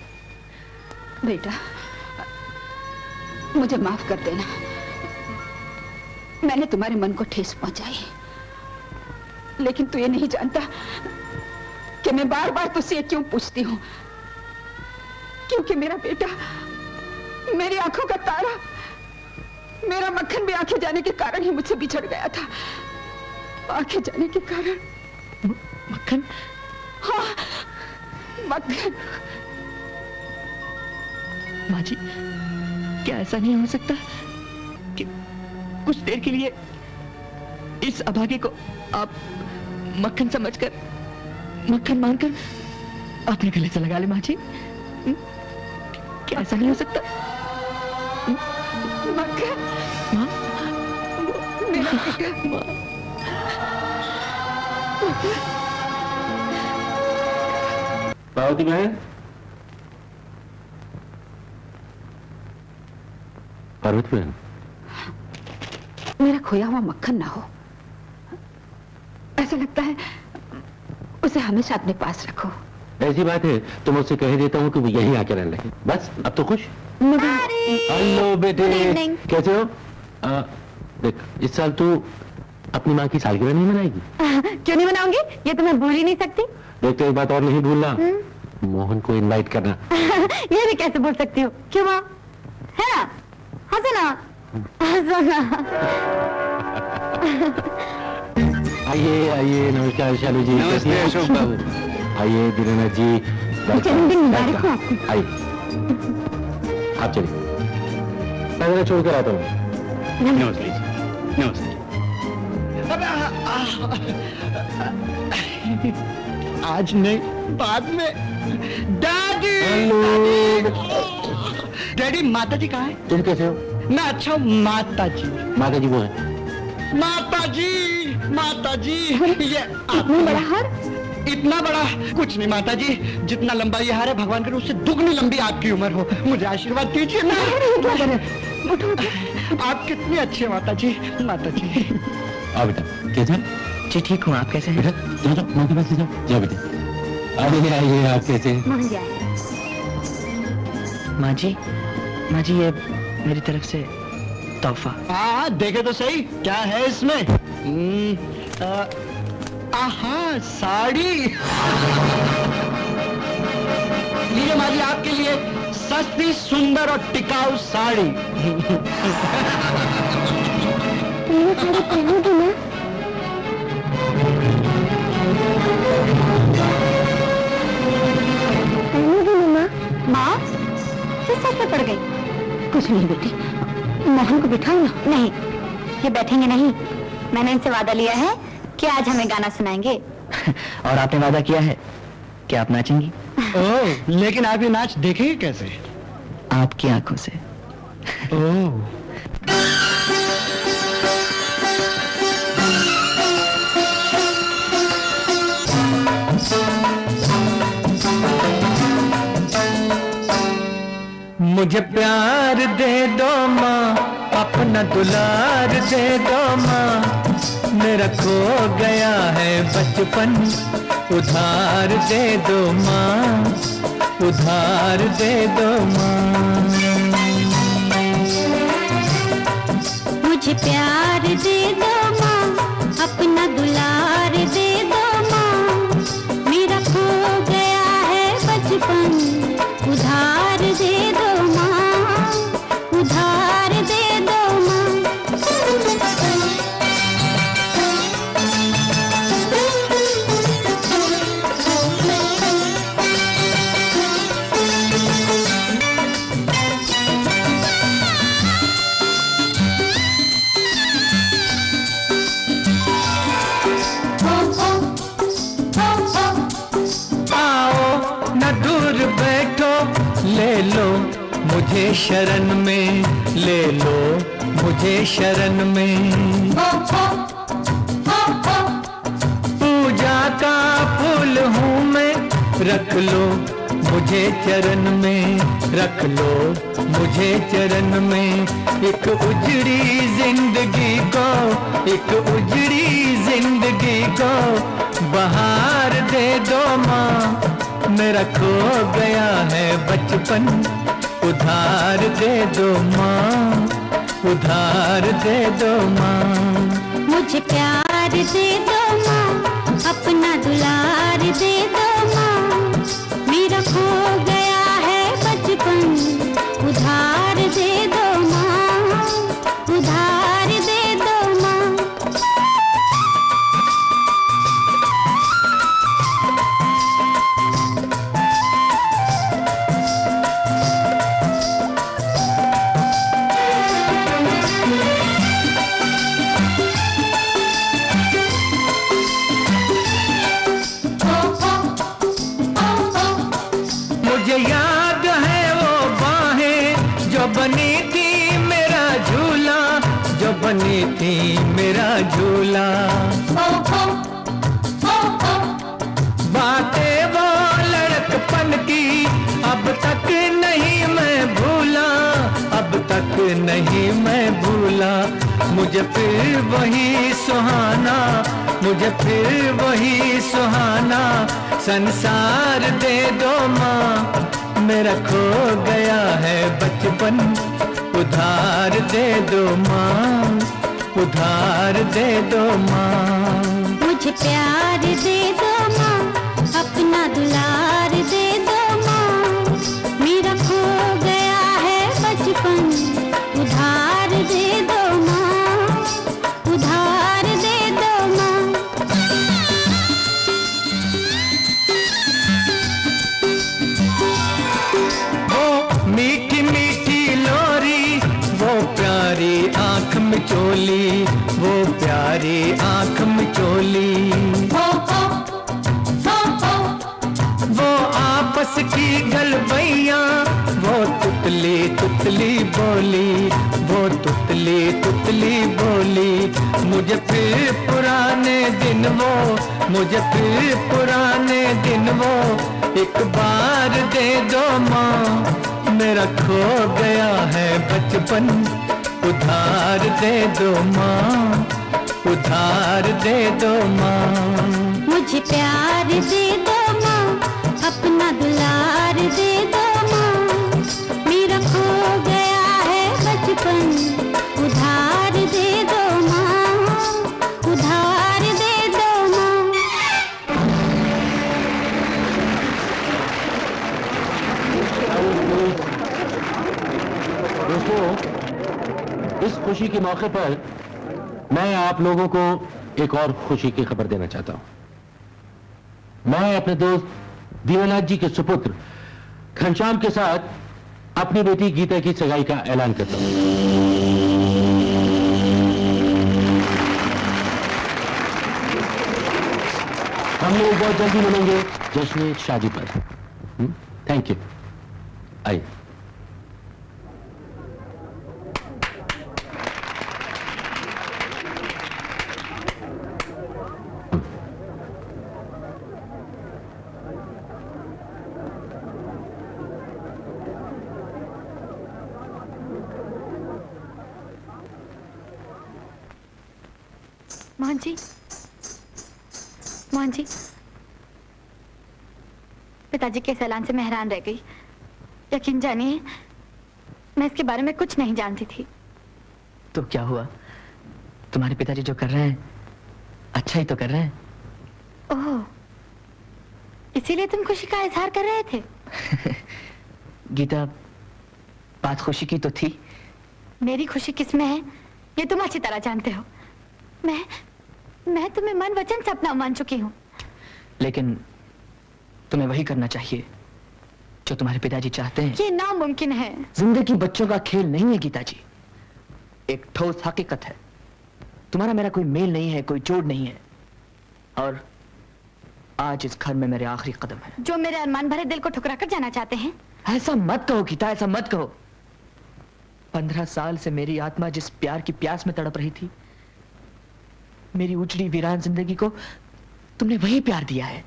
L: बेटा, मुझे माफ कर देना, मैंने तुम्हारे मन को ठेस पहुंचाई, लेकिन तू ये नहीं जानता कि मैं बार बार तुझसे ये क्यों पूछती हूँ, क्योंकि मेरा बेटा मेरी आंखों का तारा, मेरा मक्खन भी आंखें जाने के कारण ही मुझसे बिछड़ गया था। आंखें जाने के कारण।
F: मक्खन?
L: हाँ, मक्खन।
F: माँ जी, क्या ऐसा नहीं हो सकता कि कुछ देर के लिए इस अभागे को आप मक्खन समझकर, मक्खन मानकर अपने गले से लगा ले? माँ जी, क्या ऐसा नहीं हो सकता?
L: मक्खन,
F: माँ,
L: मेरा बेटा,
F: माँ,
B: पार्वती बहन, पार्वती बहन,
L: मेरा खोया हुआ मक्खन ना हो, ऐसा लगता है उसे हमेशा अपने पास रखो।
B: ऐसी बात है तो मुझसे कह देता हूँ कि वो यहीं आके रहने लगे। बस, अब तो खुश? हेलो बेटे, कैसे हो? देख, इस साल तू अपनी माँ की सालगिरह नहीं मनाएगी?
O: क्यों नहीं मनाऊंगी? ये तो मैं भूल ही नहीं सकती।
B: देख, तो एक बात और नहीं भूलना, मोहन को इनवाइट करना।
O: ये भी कैसे बोल सकती हो? क्यों माँ? है ना? हंसो ना, हंसो ना।
B: आइए आइए, नमस्कार शालू जी।
C: नमस्ते अशोक बाबू।
B: आइए दीनानाथ जी,
O: जन्मदिन मुबारक हो आपको।
B: आइए, आप चलिए, मैं जरा छोड़ कर आता हूँ।
C: नमस्ते, नमस्ते।
I: आज नहीं, बाद में। डैडी, डैडी, माता जी कहाँ है?
B: तुम कैसे हो?
I: मैं अच्छा हूँ। माता जी,
B: माता जी वो है।
I: माता जी, माता जी, ये
O: इतना बड़ा हार?
I: इतना बड़ा कुछ नहीं माता जी, जितना लंबा ये हार है भगवान करे उससे दुगनी लंबी आपकी उम्र हो। मुझे आशीर्वाद दीजिए ना।
O: उठो,
I: आप कितनी अच्छी है माता जी। माता जी,
B: आओ बेटा, कैसे?
F: जी ठीक हूँ, आप कैसे हैं?
B: बेटा जाओ जाओ, माँ के पास जाओ, जाओ बेटा। आइए आइए, आप कैसे?
F: माँ जी, माँ जी, ये मेरी तरफ से तोहफा।
I: हाँ, देखे तो सही क्या है इसमें। आहा, साड़ी। लीजिए माँ जी, आपके लिए सस्ती, सुंदर और टिकाऊ साड़ी।
O: माँ, किस साथ में पड़ गई? कुछ नहीं बेटी, मोहन को बिठाओ ना। नहीं, ये बैठेंगे नहीं। मैंने इनसे वादा लिया है कि आज हमें गाना सुनाएंगे।
F: और आपने वादा किया है कि आप नाचेंगी?
I: ओह, लेकिन आप ये नाच देखेंगे कैसे?
F: आपकी आंखों से।
I: ओह,
K: मुझे प्यार दे दो माँ, अपना दुलार दे दो माँ, मेरा खो गया है बचपन, उधार दे दो माँ, उधार दे दो माँ।
H: मुझे प्यार दे दो माँ, अपना दुलार दे दो माँ, मेरा खो गया है बचपन, उधार दे दो माँ, उधार दे दो माँ।
K: ले लो मुझे शरण में, ले लो मुझे शरण में। पूजा का फूल हूँ मैं, रख लो मुझे चरण में, रख लो मुझे चरण में। एक उजड़ी जिंदगी को, एक उजड़ी जिंदगी को बहार दे दो माँ, मेरा खो गया है बचपन, उधार दे दो माँ, उधार दे दो माँ।
H: मुझे प्यार दे दो माँ, अपना दुलार दे दो माँ, मेरा खो गया है बचपन, उधार दे दो माँ, उधार दे दो माँ।
K: याद है वो बाहें जो बनी थी मेरा झूला, जो बनी थी मेरा झूला। बातें वो लड़कपन की अब तक नहीं मैं भूला, अब तक नहीं मैं भूला। मुझे फिर वही सुहाना, मुझे फिर वही सुहाना संसार दे दो माँ, मेरा खो गया है बचपन, उधार दे दो माँ, उधार दे दो माँ।
H: मुझे प्यार दे दो माँ, अपना दुलार दे दो माँ, मेरा खो गया है बचपन, उधार दे दो माँ, उधार दे दो माँ।
K: मीठी मीठी लोरी, वो प्यारी आंख मिचोली, वो प्यारी आंख मिचोली। वो आपस की गलबैया, वो तुतली तुतली बोली, वो तुतली तुतली बोली। मुझे फिर पुराने दिन वो, मुझे फिर पुराने दिन वो एक बार दे दो माँ, मेरा खो गया है बचपन, उधार दे दो माँ, उधार दे दो माँ।
H: मुझे प्यार दे दो माँ, अपना दुलार दे दो माँ, मेरा खो गया है बचपन, उधार दे दो माँ, उधार दे दो माँ।
B: दोस्तों, इस खुशी के मौके पर मैं आप लोगों को एक और खुशी की खबर देना चाहता हूं। मैं अपने दोस्त दीनानाथ जी के सुपुत्र घनश्याम के साथ अपनी बेटी गीता की सगाई का ऐलान करता हूं। हम लोग बहुत जल्दी मिलेंगे जश्न शादी पर। Thank you. आइए।
O: मोहन जी, मोहन जी, पिताजी के इस ऐलान से मैं हैरान रह गई। यकीन जानिए, मैं इसके बारे में कुछ नहीं जानती थी।
F: तो क्या हुआ? तुम्हारे पिताजी जो कर रहे हैं अच्छा ही तो कर रहे हैं।
O: ओह, इसीलिए तुम खुशी का इजहार कर रहे थे?
F: गीता, बात खुशी की तो थी।
O: मेरी खुशी किसमें है ये तुम अच्छी तरह जानते हो। मैं तुम्हें मन वचन से अपना मान चुकी हूँ।
F: लेकिन तुम्हें वही करना चाहिए जो तुम्हारे पिताजी चाहते हैं।
O: ये नामुमकिन है।
F: जिंदगी बच्चों का खेल नहीं है गीता जी, एक ठोस हकीकत है। तुम्हारा मेरा कोई मेल नहीं है, कोई जोड़ नहीं है, और आज इस घर में मेरे आखिरी कदम है।
O: जो मेरे अरमान भरे दिल को ठुकरा कर जाना चाहते हैं।
F: ऐसा मत कहो गीता, ऐसा मत कहो। 15 साल से मेरी आत्मा जिस प्यार की प्यास में तड़प रही थी, मेरी उजड़ी वीरान जिंदगी को तुमने वही प्यार दिया है।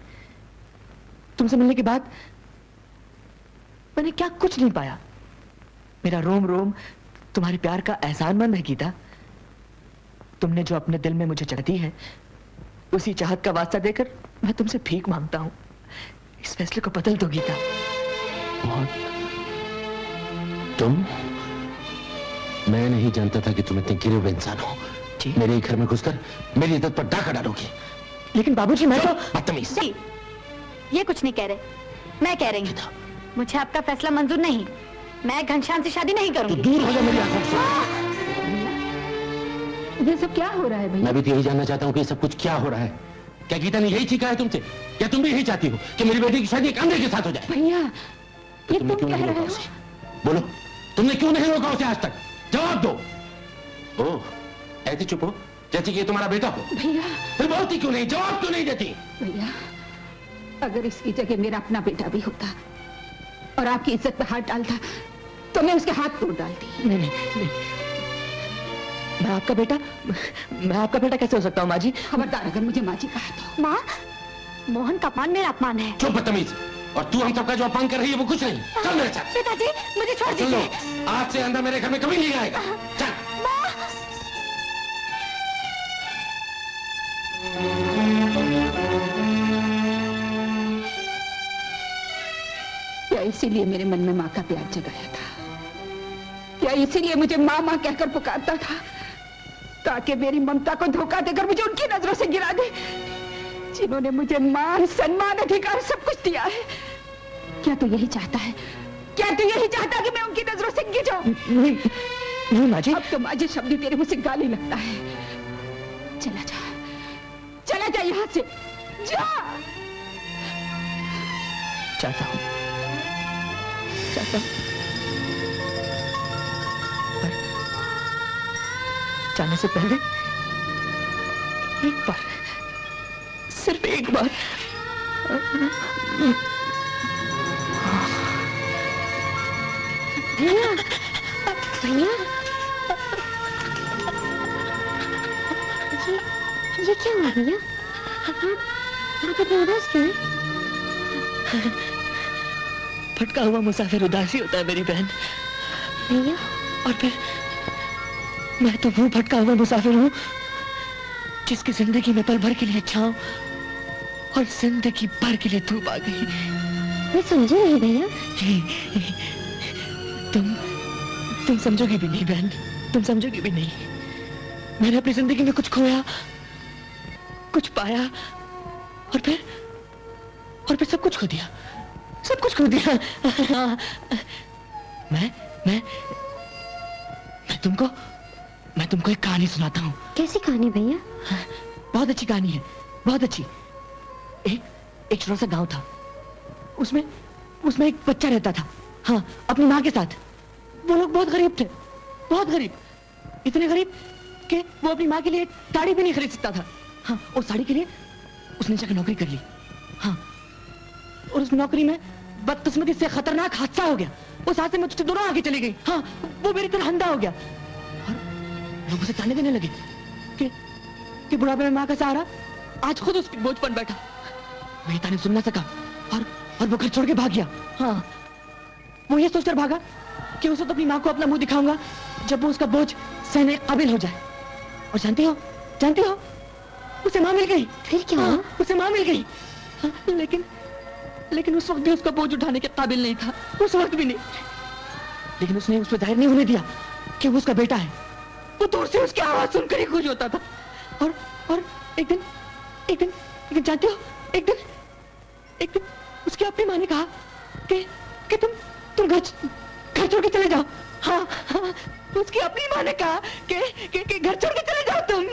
F: तुमसे मिलने के बाद मैंने क्या कुछ नहीं पाया। मेरा रोम रोम तुम्हारे प्यार का एहसानमंद है गीता। तुमने जो अपने दिल में मुझे जगह दी है, उसी चाहत का वास्ता देकर मैं तुमसे भीख मांगता हूं। इस फैसले को बदल दो गीता।
B: तुम? मैं नहीं जानता था कि तुम इतने गिरे हुए इंसान हो। मेरे ही घर में घुसकर मेरी इज्जत पर डाका डालोगे।
F: लेकिन बाबूजी, मैं तो
B: बदतमीज।
O: ये कुछ नहीं कह रहे, मैं कह रही हूँ। मुझे आपका फैसला मंजूर नहीं। मैं घनश्याम से शादी नहीं करूंगी।
B: दूर हो जा मेरी आंखों से।
L: ये सब क्या हो रहा है भैया?
B: मैं भी तो यही जानना चाहता हूँ कि ये सब कुछ क्या हो रहा है। क्या गीता ने यही सीखा है तुमसे? क्या तुम भी यही चाहती हो कि मेरी बेटी की शादी एक अंधे के साथ हो जाए?
L: भैया,
B: तो तुमने क्यों नहीं रोका उसे? बोलो, तुमने क्यों नहीं रोका उसे आज तक? जवाब दो। ओह, ऐसे चुप हो जैसे कि ये तुम्हारा बेटा हो।
L: भैया,
B: फिर बोलती क्यों नहीं? जवाब क्यों नहीं देती?
L: भैया, अगर इसकी जगह मेरा अपना बेटा भी होता और आपकी इज्जत पे हाथ डालता तो मैं उसके हाथ तोड़ डालती।
F: नहीं, नहीं, नहीं। मैं आपका बेटा कैसे हो सकता हूँ माँ जी?
L: खबरदार अगर मुझे माँ जी कहा तो।
O: माँ, मोहन का अपमान मेरा अपमान है।
B: चुप बदतमीज। और तू हम सबका जो अपमान कर रही है वो कुछ नहीं। चल मेरे साथ।
O: पिताजी, मुझे छोड़
B: सुन लो,
O: दीजिए।
B: आज से अंधा मेरे घर में कभी नहीं आएगा। चल।
L: क्या इसीलिए मेरे मन में माँ का प्यार जगाया था? क्या इसीलिए मुझे माँ माँ कहकर पुकारता था, ताकि मेरी ममता को धोखा देकर मुझे उनकी नजरों से गिरा दे, जिन्होंने मुझे मान, सम्मान, अधिकार सब कुछ दिया है? क्या तू यही चाहता है? क्या तू यही चाहता कि मैं उनकी नजरों से गिर जाऊं?
F: नहीं माँ जी।
L: अब तो माँ जी शब्द तेरे मुझसे गाली लगता है। चला जा, चला जा यहाँ से, जा।
F: चाहता हूँ, पर जाने से पहले एक बार, सिर्फ एक बार
O: भैया, भैया, ये क्या हुआ भैया? आप इतने उदास क्यों हैं?
F: भटका हुआ मुसाफिर उदासी होता है मेरी बहन।
O: भैया,
F: और फिर मैं तो वो भटका हुआ मुसाफिर हूँ जिसकी जिंदगी में पल भर के लिए छांव और जिंदगी भर के लिए धूप आ गई।
O: मैं समझी नहीं भैया।
F: तुम समझोगी भी नहीं बहन, तुम समझोगी भी नहीं। मैंने अपनी जिंदगी में कुछ खोया, कुछ पाया, और फिर सब कुछ खो दिया, सब कुछ खो दिया। मैं तुमको एक कहानी सुनाता हूँ।
O: कैसी कहानी भैया?
F: बहुत अच्छी कहानी है, बहुत अच्छी। एक छोटा सा गांव था, उसमें एक बच्चा रहता था, हाँ, अपनी माँ के साथ। वो लोग बहुत गरीब थे, बहुत गरीब, इतने गरीब कि वो अपनी माँ के लिए साड़ी भी नहीं खरीद सकता था। हाँ, उस साड़ी के लिए उसने जाकर नौकरी कर ली। हाँ, और उस नौकरी में बदकिस्मती से खतरनाक हादसा हो गया। उस हादसे में उसकी दोनों आंखें चली गई। हाँ, वो मेरी तरह अंधा हो गया। और लोग उसे ताने देने लगे कि बुढ़ापे में माँ का सहारा आज खुद उसकी बोझ पर बैठा। वही ताने सुन ना सका और वो घर छोड़ के भाग गया। हाँ, वो ये सोचकर भागा कि उसे तो अपनी माँ को अपना मुंह दिखाऊंगा जब वो उसका बोझ सहने काबिल हो जाए। और जानती हो उसे माँ मिल गई।
O: फिर क्या हुआ?
F: उसे माँ मिल गई। हाँ, लेकिन उस वक्त भी उसका बोझ उठाने के काबिल नहीं था, उस वक्त भी नहीं। लेकिन उसने उस पर जाहिर नहीं होने दिया कि वो उसका बेटा है। वो दूर से उसकी आवाज सुनकर ही खुश होता था। और एक दिन जानते हो, एक दिन उसकी अपनी माँ ने कहा कि तुम घर छोड़ के चले जाओ। हाँ, उसकी अपनी माँ ने कहा कि घर छोड़ के चले जाओ तुम।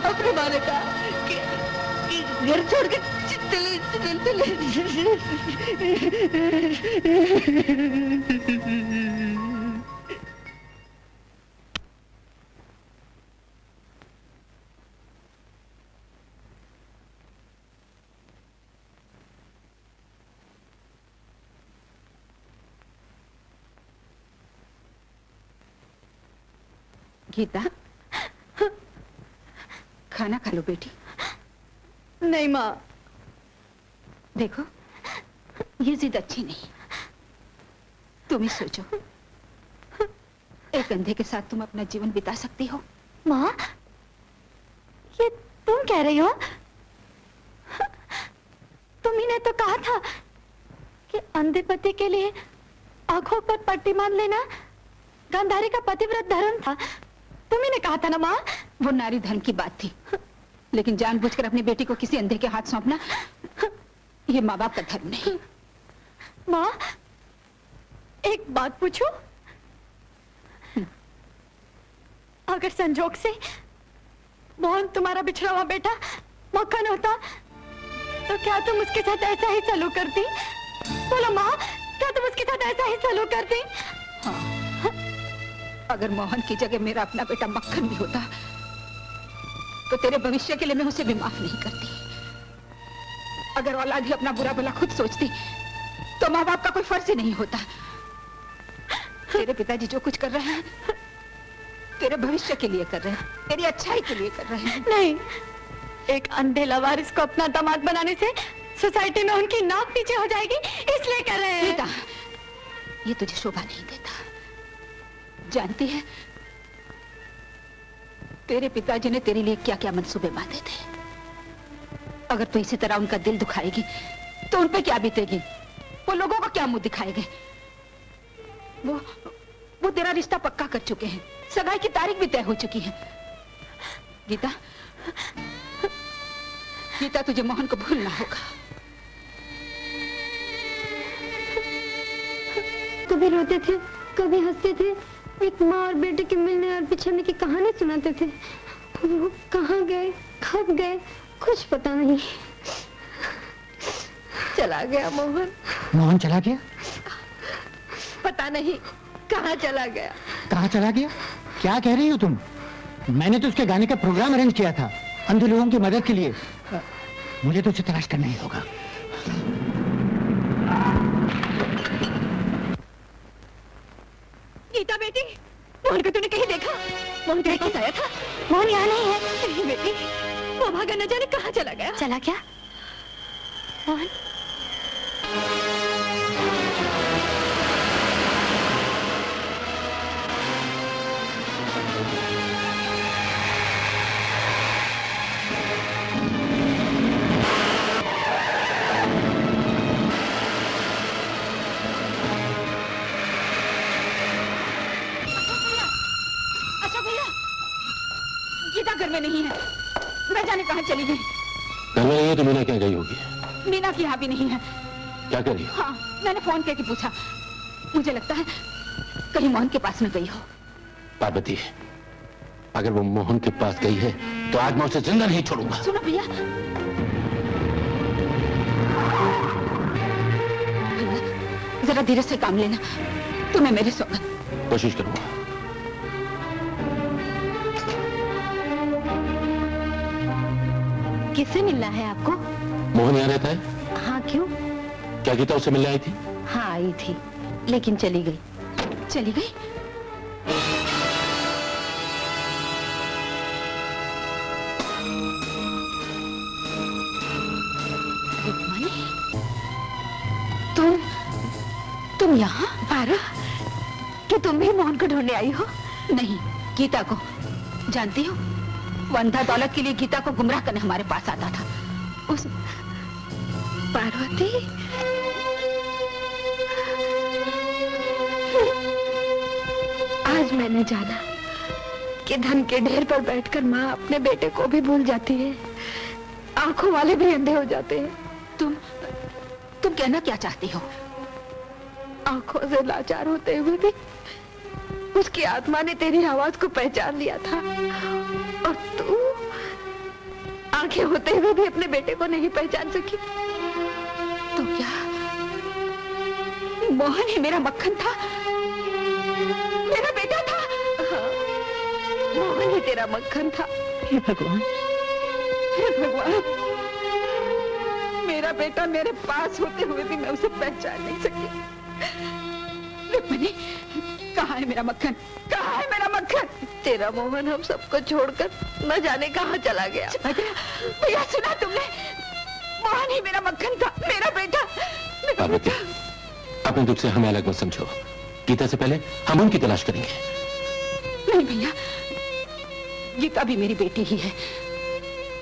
F: अपनी माँ ने कहा कि घर छोड़ के
L: गीता, खाना खा लो बेटी।
A: नहीं माँ।
L: देखो, ये जिद अच्छी नहीं। तुम ही सोचो, एक अंधे के साथ तुम अपना जीवन बिता सकती हो?
O: माँ, ये तुम कह रही हो? तुम ही ने तो कहा था कि अंधे पति के लिए आंखों पर पट्टी बांध लेना गांधारी का पतिव्रत धर्म था। तुम ही ने कहा था ना माँ?
L: वो नारी धर्म की बात थी, लेकिन जानबूझकर अपनी बेटी को किसी अंधे के हाथ सौंपना, ये माँ बाप का धर्म नहीं।
O: माँ, एक बात पूछूं? अगर संजोग से मोहन तुम्हारा बिछड़ा हुआ बेटा मक्खन होता, तो क्या तुम उसके साथ ऐसा ही सलूक करती? बोलो माँ, क्या तुम उसके साथ ऐसा ही सलूक करती?
L: हाँ, अगर मोहन की जगह मेरा अपना बेटा मक्खन भी होता, तो तेरे भविष्य के लिए मैं उसे भी माफ नहीं करती। अगर औलाद ही अपना बुरा भला खुद सोचती, तो माँ बाप का कोई फर्ज ही नहीं होता। तेरे पिताजी जो कुछ कर रहे हैं, तेरे भविष्य के लिए कर रहे हैं, तेरी अच्छाई के लिए कर रहे हैं।
O: नहीं, एक अंधे लवारिस को अपना दामाद बनाने से सोसाइटी में उनकी नाक नीचे हो जाएगी, इसलिए कर रहे हैं।
L: बेटा, ये तुझे शोभा नहीं देता। जानती है तेरे पिताजी ने तेरे लिए क्या क्या मंसूबे बांधे थे। अगर तू इसी तरह उनका दिल दुखाएगी, तो उन पे क्या बीतेगी? वो लोगों को क्या मुंह दिखाएंगे? वो तेरा रिश्ता पक्का कर चुके हैं, सगाई की तारीख भी तय हो चुकी है। गीता, गीता, तुझे मोहन को भूलना होगा।
O: कभी रोते थे, कभी हंसते थे, एक माँ और बेटे के मिलने और बिछड़ने की कहानी सुनाते थे। वो कहाँ गए, कब गए, कुछ पता नहीं।
A: चला गया मोहन।
J: मोहन चला गया?
A: पता नहीं कहाँ चला गया।
J: कहाँ चला गया? क्या कह रही हो तुम? मैंने तो उसके गाने का प्रोग्राम अरेंज किया था, अंधे लोगों की मदद के लिए। मुझे तो उसे तलाश करना ही होगा।
O: गीता बेटी, मोहन को तूने कहीं देखा? मोहन तेरे पास आया था? मोहन यहाँ नहीं है। नहीं बेटी, वो भागा न जाने कहाँ चला गया। चला क्या? मोहन?
L: गीता घर में नहीं है, न जाने कहाँ चली गई।
B: घर में नहीं है तो मीना क्या गई होगी?
L: मीना की यहाँ भी नहीं है।
B: क्या कर रही हो?
L: हाँ, मैंने फोन करके पूछा, मुझे लगता है कहीं मोहन के पास में गई हो।
B: पार्वती, अगर वो मोहन के पास गई है तो आज मैं उसे जिंदा नहीं छोड़ूंगा।
L: सुनो भैया, जरा धीरे से काम लेना, तुम्हें मेरी सौगंध।
B: कोशिश करूंगा।
O: किससे मिलना है आपको?
B: मोहन यहाँ रहता है।
O: हाँ, क्यों?
B: क्या गीता उससे मिलने आई थी?
O: हाँ, आई थी, लेकिन चली गई।
L: चली गई? यहाँ?
E: पारो, कि तुम भी मोहन को ढूंढने आई हो?
L: नहीं, गीता को। जानती हो, वो अंधा दौलत के लिए गीता को गुमराह करने हमारे पास आता था।
E: उस पार्वती, आज मैंने जाना कि धन के ढेर पर बैठकर माँ अपने बेटे को भी भूल जाती है, आंखों वाले भी अंधे हो जाते हैं।
L: तुम कहना क्या चाहती हो?
E: आंखों से लाचार होते हुए भी उसकी आत्मा ने तेरी आवाज को पहचान लिया था, और तू आंखें होते हुए भी अपने बेटे को नहीं पहचान सकी।
L: तो क्या मोहन ही मेरा मक्खन था, मेरा बेटा था?
E: हाँ, मोहन ही तेरा मक्खन था।
F: हे भगवान,
L: हे भगवान, मेरा बेटा मेरे पास होते हुए भी मैं उसे पहचान नहीं सकी। रुक्मिणी, कहाँ है मेरा मक्खन? कहाँ है मेरा मक्खन?
E: तेरा मोहन हम सबको छोड़कर न जाने कहाँ चला गया।
L: भैया, सुना तुमने? मोहन ही मेरा मक्खन था, मेरा बेटा।
B: पार्वती, अपने दुख से हमें अलग मत समझो। गीता से पहले हम उनकी तलाश करेंगे।
L: नहीं भैया, गीता भी मेरी बेटी ही है।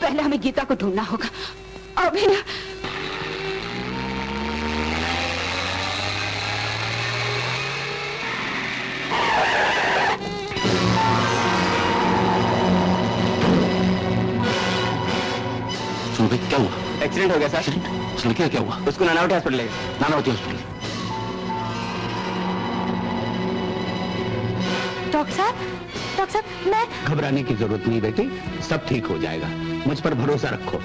L: पहले हमें गीता को ढूंढना होगा। अभी ना।
B: क्या हुआ?
P: एक्सीडेंट हो गया सर।
B: लड़की क्या हुआ?
P: उसको नानावटी हॉस्पिटल ले गए।
B: नानावती हॉस्पिटल।
O: डॉक्टर साहब, मैं...
C: घबराने की जरूरत नहीं बेटी, सब ठीक हो जाएगा। मुझ पर भरोसा रखो।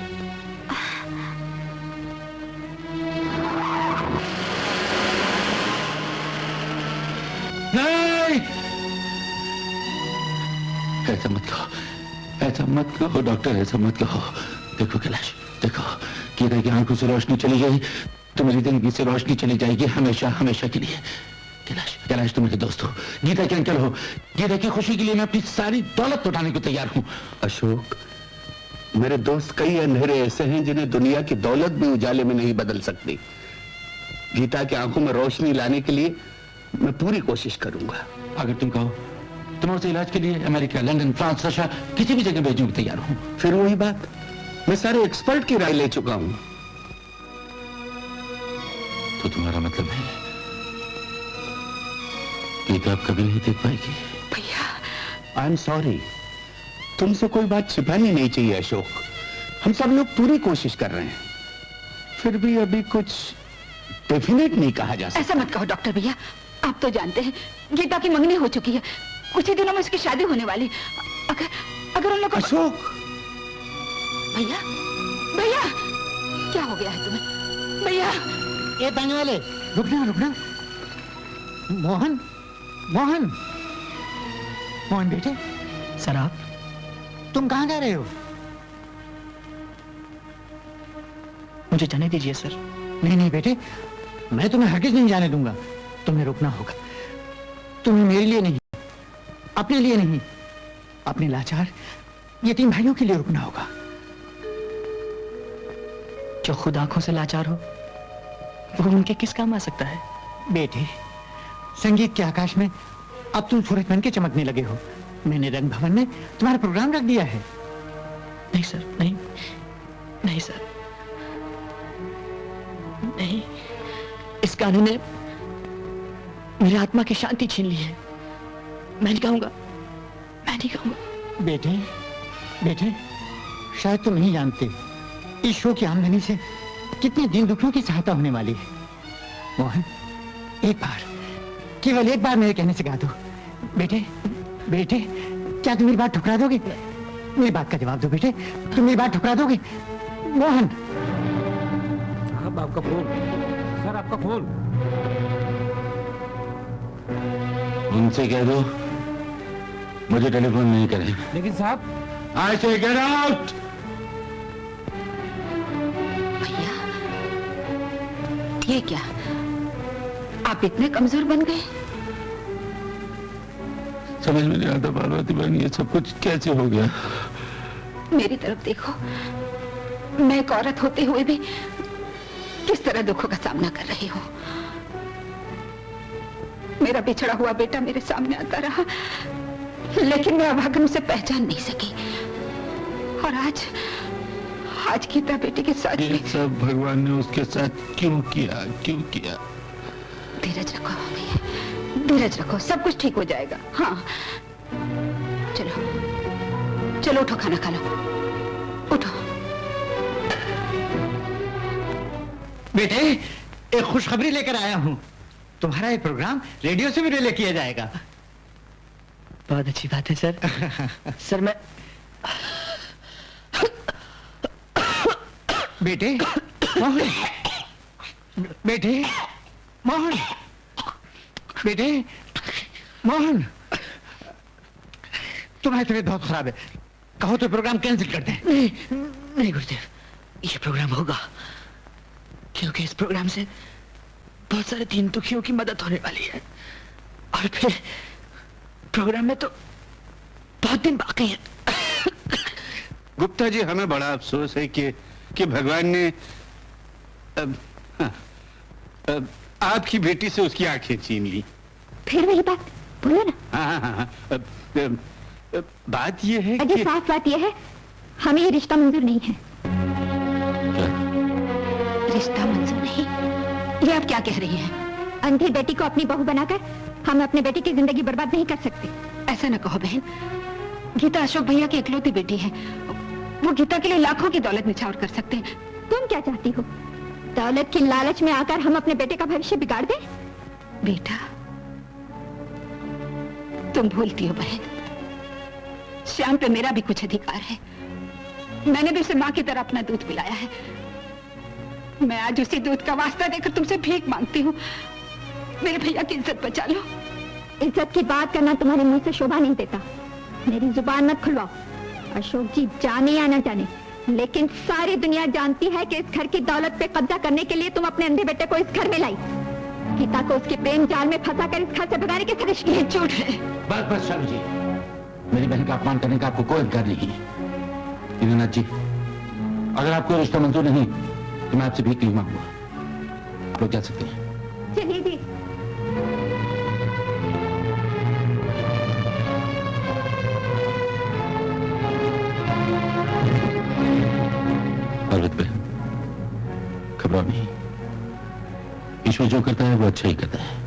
B: नहीं, ऐसा मत कहो, ऐसा मत कहो डॉक्टर, ऐसा मत कहो। देखो कैलाश, देखो, गीता की आंखों से रोशनी चली गई तो मेरी जिंदगी से रोशनी चली जाएगी, हमेशा हमेशा के लिए। कैलाश, तुम मेरे दोस्त हो, गीता के अंकल हो। गीता की खुशी के लिए मैं अपनी सारी दौलत उठाने को तैयार हूं।
C: अशोक, मेरे दोस्त कई अंधेरे ऐसे हैं जिन्हें दुनिया की दौलत भी उजाले में नहीं बदल सकती। गीता की आंखों में रोशनी लाने के लिए मैं पूरी कोशिश करूंगा।
B: अगर तुम कहो तो मैं उसे इलाज के लिए अमेरिका, लंदन, फ्रांस, रशिया, किसी भी जगह भेजने को तैयार हूं।
C: फिर वही बात, मैं सारे एक्सपर्ट की राय ले चुका हूं।
B: तो तुम्हारा मतलब है गीता अब कभी नहीं देख पाएगी?
L: भैया,
C: आई एम सॉरी, तुमसे कोई बात छिपानी नहीं चाहिए अशोक। हम सब लोग पूरी कोशिश कर रहे हैं, फिर भी अभी कुछ डेफिनेट नहीं कहा जा सकता।
L: ऐसा मत कहो डॉक्टर भैया, आप तो जानते हैं गीता की मंगनी हो चुकी है, कुछ ही दिनों में उसकी शादी होने वाली। अगर उन लोगों...
C: अशोक!
L: भैया, भैया, क्या हो गया है तुम्हें? भैया!
J: ये पानी वाले, रुकना। मोहन, मोहन बेटे।
F: सर, आप?
J: तुम कहाँ जा रहे हो?
F: मुझे जाने दीजिए सर।
J: नहीं बेटे, मैं तुम्हें हरगिज नहीं जाने दूंगा। तुम्हें रुकना होगा। तुम्हें मेरे लिए नहीं, अपने लिए नहीं, अपने लाचार यतीम भाइयों के लिए रुकना होगा।
F: जो खुद आंखों से लाचार हो वो उनके किस काम आ सकता है?
J: बेटे, संगीत के आकाश में अब तुम सूरज बन के चमकने लगे हो। मैंने रंग भवन में तुम्हारा प्रोग्राम रख दिया है।
F: नहीं सर, नहीं सर, नहीं। इस गाने ने मेरी आत्मा की शांति छीन ली है। मैं नहीं गाऊंगा।
J: बेटे, शायद तुम नहीं जानते इस शो की आमदनी से कितने दिन दुखियों की सहायता होने वाली है। मोहन, एक बार, केवल एक बार मेरे कहने से गा दो। बेटे, क्या तुम मेरी बात ठुकरा दोगे? मेरी बात का जवाब दो बेटे, तुम मेरी बात ठुकरा दोगे? मोहन!
B: साहब, आपका फोन। सर, आपका फोन। उनसे कह दो मुझे टेलीफोन नहीं करें।
Q: लेकिन साहब,
B: I say get out!
L: भैया, ये क्या? आप इतने कमजोर बन गए?
B: समझ में नहीं आता पार्वती बहन, ये सब कुछ कैसे हो गया?
L: मेरी तरफ देखो, मैं एक औरत होते हुए भी किस तरह दुखों का सामना कर रही हूँ। मेरा बिछड़ा हुआ बेटा मेरे सामने आता रहा, लेकिन मैं अभागन उसे पहचान नहीं सकी। और आज गीता बेटी के साथ
B: ये सब भगवान ने उसके साथ क्यों किया?
L: धीरज रखो भैया, धीरज रखो, सब कुछ ठीक हो जाएगा। हाँ चलो उठो, खाना खा लो, उठो।
J: बेटे, एक खुशखबरी लेकर आया हूँ। तुम्हारा ये प्रोग्राम रेडियो से भी रिले किया जाएगा।
F: बहुत अच्छी बात है सर। सर मैं
J: बेटे मोहन, बेटे मोहन, बेटे मोहन, तुम्हारी तबीयत बहुत खराब है, कहो तो प्रोग्राम कैंसिल कर दें।
F: नहीं गुरुदेव, ये प्रोग्राम होगा, क्योंकि इस प्रोग्राम से बहुत सारे दीन दुखियों की मदद होने वाली है। और फिर प्रोग्राम में तो बहुत दिन बाकी हैं।
C: गुप्ता जी, हमें बड़ा अफसोस है कि भगवान ने आपकी बेटी से उसकी आंखें छीन ली।
O: फिर वही बात बोलो ना।
C: हाँ। बात यह है
O: अजय,
C: कि
O: साफ बात यह है, हमें ये रिश्ता मंजूर नहीं है।
L: रिश्ता मंजूर नहीं? ये आप क्या कह रही हैं?
O: अंधी बेटी को अपनी बहू बनाकर हम अपने बेटे की जिंदगी बर्बाद नहीं कर सकते।
L: ऐसा न कहो बहन, गीता अशोक भैया की इकलौती बेटी है, वो गीता के लिए लाखों की दौलत निछावर कर सकते हैं।
O: तुम क्या चाहती हो? दौलत की लालच में आकर हम अपने बेटे का भविष्य बिगाड़ दें?
L: बेटा, तुम भूलती हो बहन, श्याम पे मेरा भी कुछ अधिकार है। मैंने भी उसे माँ की तरह अपना दूध पिलाया है। मैं आज उसी दूध का वास्ता देकर तुमसे भीख मांगती हूँ, मेरे भैया की इज्जत बचा लो।
O: इज्जत की बात करना तुम्हारे मुंह से शोभा नहीं देता। मेरी जुबान मत खुलवाओ। अशोक जी जाने या न जाने, लेकिन सारी दुनिया जानती है कि इस घर की दौलत पे कब्जा करने के लिए तुम अपने अंधे बेटे को इस घर में लाई। गीता को उसके प्रेम जाल में फंसाकर इस घर से भगाने की साजिश की है। झूठ है।
B: बस शालू जी, मेरी बहन का अपमान करने का आपको कोई अधिकार नहीं है। दीनानाथ जी, अगर आपको रिश्ता मंजूर नहीं तो मैं आपसे भीख नहीं मांगूंगा। आप लोग जा सकते हैं।
O: चलिए जी।
B: औरत पे घबराओ नहीं, ईश्वर जो करता है वो अच्छा ही करता है।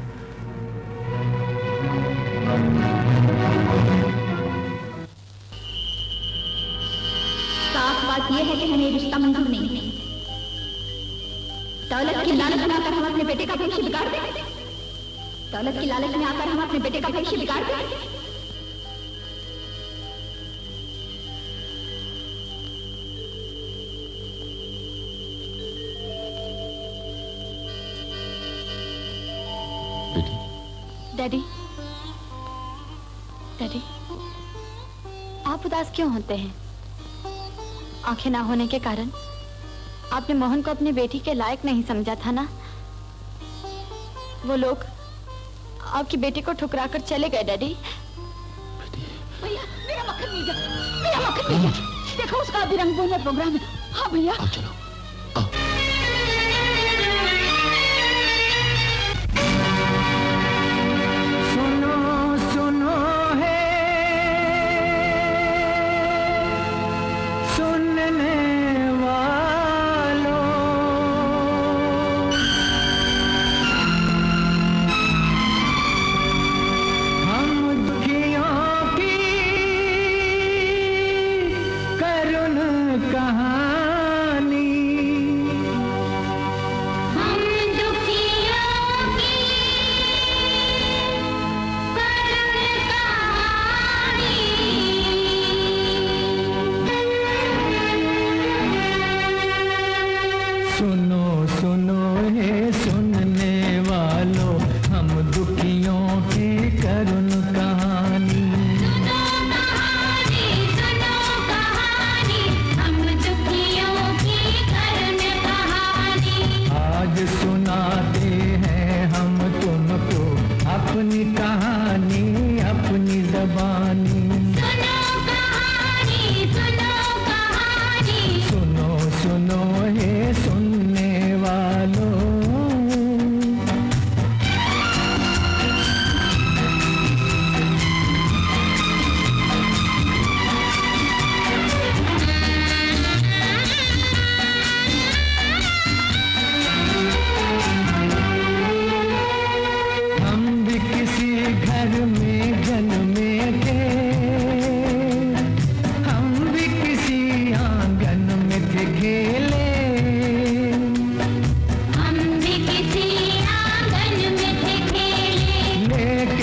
O: साफ बात यह है कि हमें रिश्ता मंजूर नहीं है। दौलत की लालच में आकर हम अपने बेटे का भविष्य बिगाड़ दें। दौलत की लालच में आकर हम अपने बेटे का भविष्य बिगाड़ दें।
Q: डैडी, डैडी, आप उदास क्यों होते हैं? आंखें ना होने के कारण आपने मोहन को अपनी बेटी के लायक नहीं समझा था ना? वो लोग आपकी बेटी को ठुकराकर चले गए डैडी।
L: भैया, मेरा मक्खन मिल गया, मेरा मक्खन मिल गया। देखो उसका अभी रंग बोलने प्रोग्राम है। हाँ भैया,
B: चलो।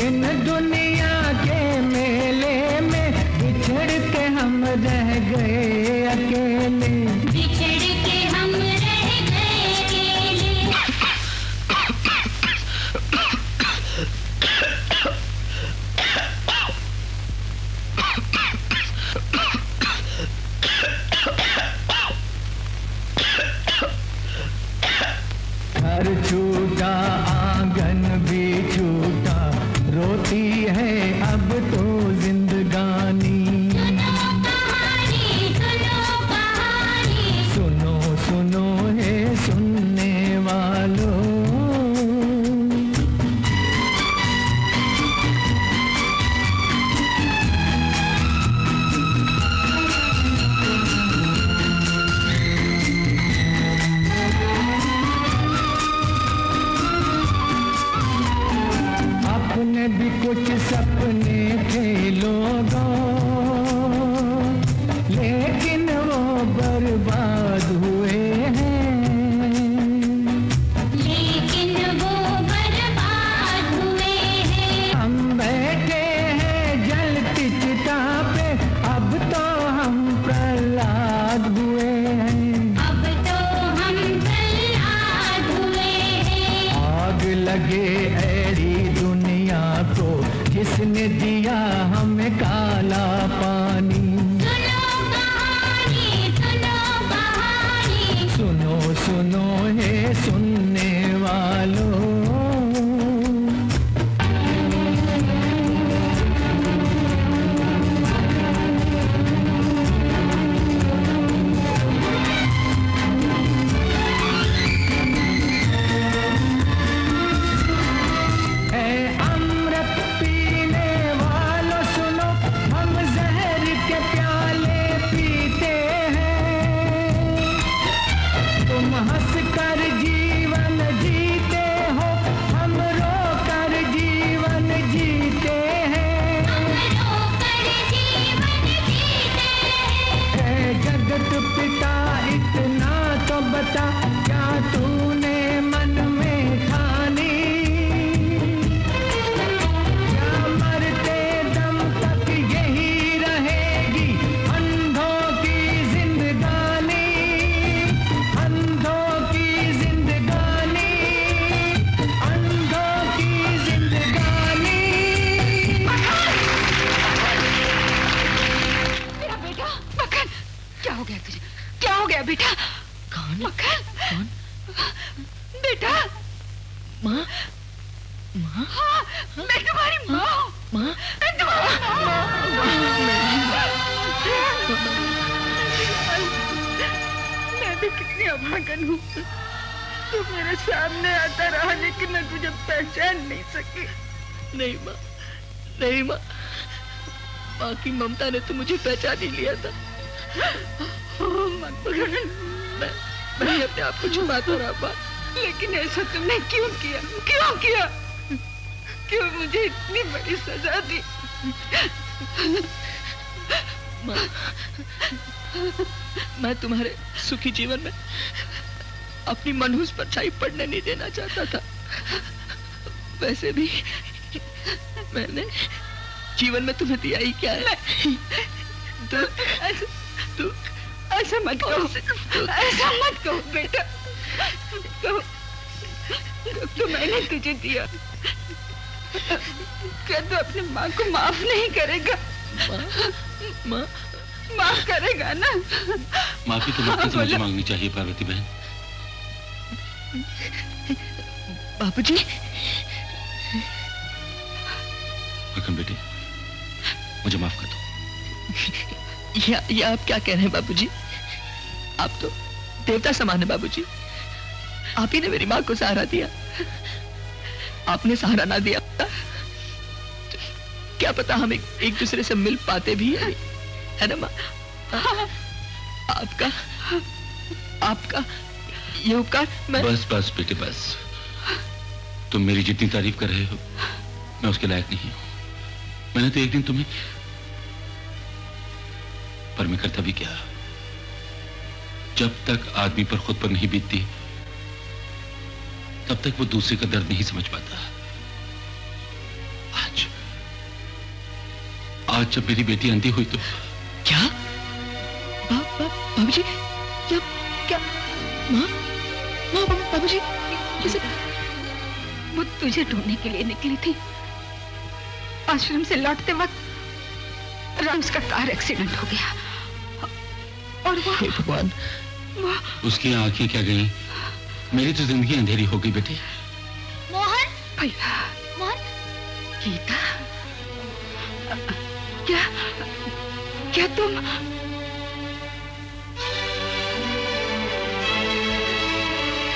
K: इन दुनिया के मेले में बिछड़ के हम रह गए अकेले,
H: बिछड़ के हम रह गए अकेले।
K: घर छूटा आंगन भी छूटा, रोती है अब तो जिंदगानी। सुनो सुनो है सुनने वालों, अपने भी कुछ सपने थे लोगों, लेकिन वो बर्बाद हुए हैं,
H: लेकिन वो बर्बाद हुए हैं।
K: हम बैठे हैं जलती चिता पे, अब तो हम प्रहलाद हुए हैं,
H: अब तो हम प्रहलाद हुए हैं।
K: आग लगे ऐसी दुनिया को जिसने दिया हमें काला पानी।
H: सुनो कहानी, सुनो कहानी।
K: सुनो सुनो है सुनने वालों, है अमृत पीने वालों सुनो, हम जहर के प्याले पीते हैं। तुम हंस कर जीवन जीते हो, हम रो कर जीवन जीते हैं। है जगत पिता इतना तो बता, क्या तूने मन में ठानी? क्या मरते दम तक यही रहेगी अंधों की जिंदगानी? अंधों की जिंदगानी, अंधों की जिंदगानी।
L: मेरा बेटा मक्खन, क्या हो गया तुझे? क्या हो गया बेटा? कौन मक्खन? कौन बेटा?
F: माँ, माँ,
L: हाँ, मैं तुम्हारी माँ हूँ।
F: माँ,
L: मैं तुम्हारी माँ हूँ। मैं भी कितनी अभागन हूँ। तू मेरे सामने आता रहा लेकिन मैं तुझे पहचान नहीं सकी।
F: नहीं माँ, नहीं माँ, माँ की ममता ने तो मुझे पहचान ही लिया था। मैं अपने आप को छुपाता रहा माँ।
L: लेकिन ऐसा तुमने क्यों किया? क्यों किया? क्यों मुझे इतनी बड़ी सजा दी?
F: माँ, मैं तुम्हारे सुखी जीवन में अपनी मनहूस परछाई पड़ने नहीं देना चाहता था। वैसे भी मैंने जीवन में तुम्हें दिया ही क्या है?
L: ऐसा मत कहो, ऐसा मत कहो बेटा। कहो तो मैंने तुझे दिया, क्या तू अपनी माँ को माफ नहीं करेगा?
F: माँ,
L: माफ करेगा ना?
B: माफी तो मुझसे मुझे मांगनी चाहिए पार्वती बहन।
F: बाबूजी।
B: मक्खन बेटी, मुझे माफ कर दो।
F: ये आप क्या कह रहे हैं बाबूजी? आप तो देवता समान है बाबूजी। आप ही ने मेरी माँ को सहारा दिया। आपने सहारा ना दिया क्या पता हम एक दूसरे से मिल पाते भी है ना माँ? आपका ये उपकार मैं...
B: बस बस बेटे बस। तुम मेरी जितनी तारीफ कर रहे हो मैं उसके लायक नहीं हूं। मैंने तो एक दिन तुम्हें, पर मैं करता भी क्या? जब तक आदमी पर खुद पर नहीं बीतती तब तक वो दूसरे का दर्द नहीं समझ पाता। आज आज जब मेरी बेटी अंधी हुई तो
F: क्या बाबूजी क्या क्या माँ माँ बाबूजी कैसे?
L: वो तुझे ढूंढने के लिए निकली थी। आश्रम से लौटते वक्त राम का कार एक्सीडेंट हो गया और वो
F: हे भगवान,
B: उसकी आंखें क्या गई? मेरी तो जिंदगी अंधेरी हो गई बेटी।
Q: मोहन
L: भैया
Q: मोहन
L: गीता, क्या क्या तुम?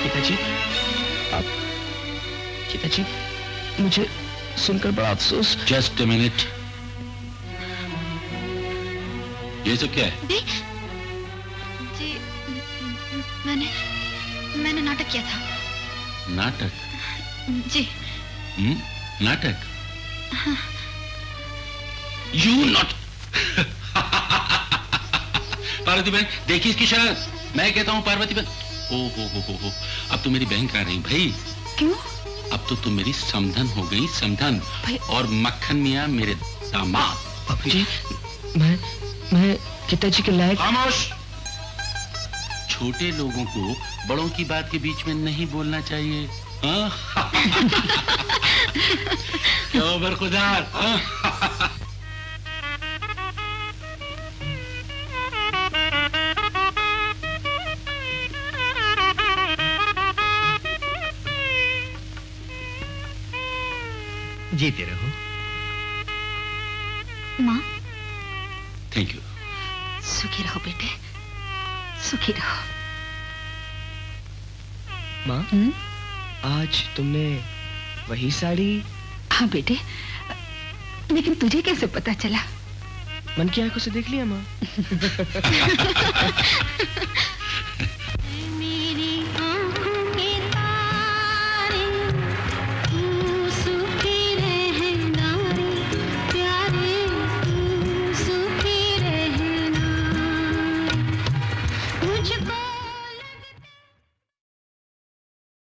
F: गीता जी मुझे सुनकर बड़ा अफसोस।
B: जस्ट अ मिनट, ये सब क्या है?
Q: जी मैंने नाटक किया था।
B: नाटक?
Q: जी
B: नाटक? यू नॉट पार्वती बहन, देखिए इसकी शर्त। मैं कहता हूँ पार्वती बहन। ओ हो, अब तो मेरी बहन कह रही भाई।
L: क्यों?
B: अब तो तुम मेरी समधन हो गई, समधन। और मक्खन मियाँ मेरे दामाद।
F: बाबूजी, मैं गीता जी के लायक।
B: खामोश। छोटे लोगों को बड़ों की बात के बीच में नहीं बोलना चाहिए। क्यों बरखुदार?
J: जीते रहो।
Q: माँ
B: थैंक यू।
L: सुखी रहो बेटे, सुखी रहो।
F: माँ आज तुमने वही साड़ी?
L: हाँ बेटे, लेकिन तुझे कैसे पता चला?
F: मन की आंखों से देख लिया माँ।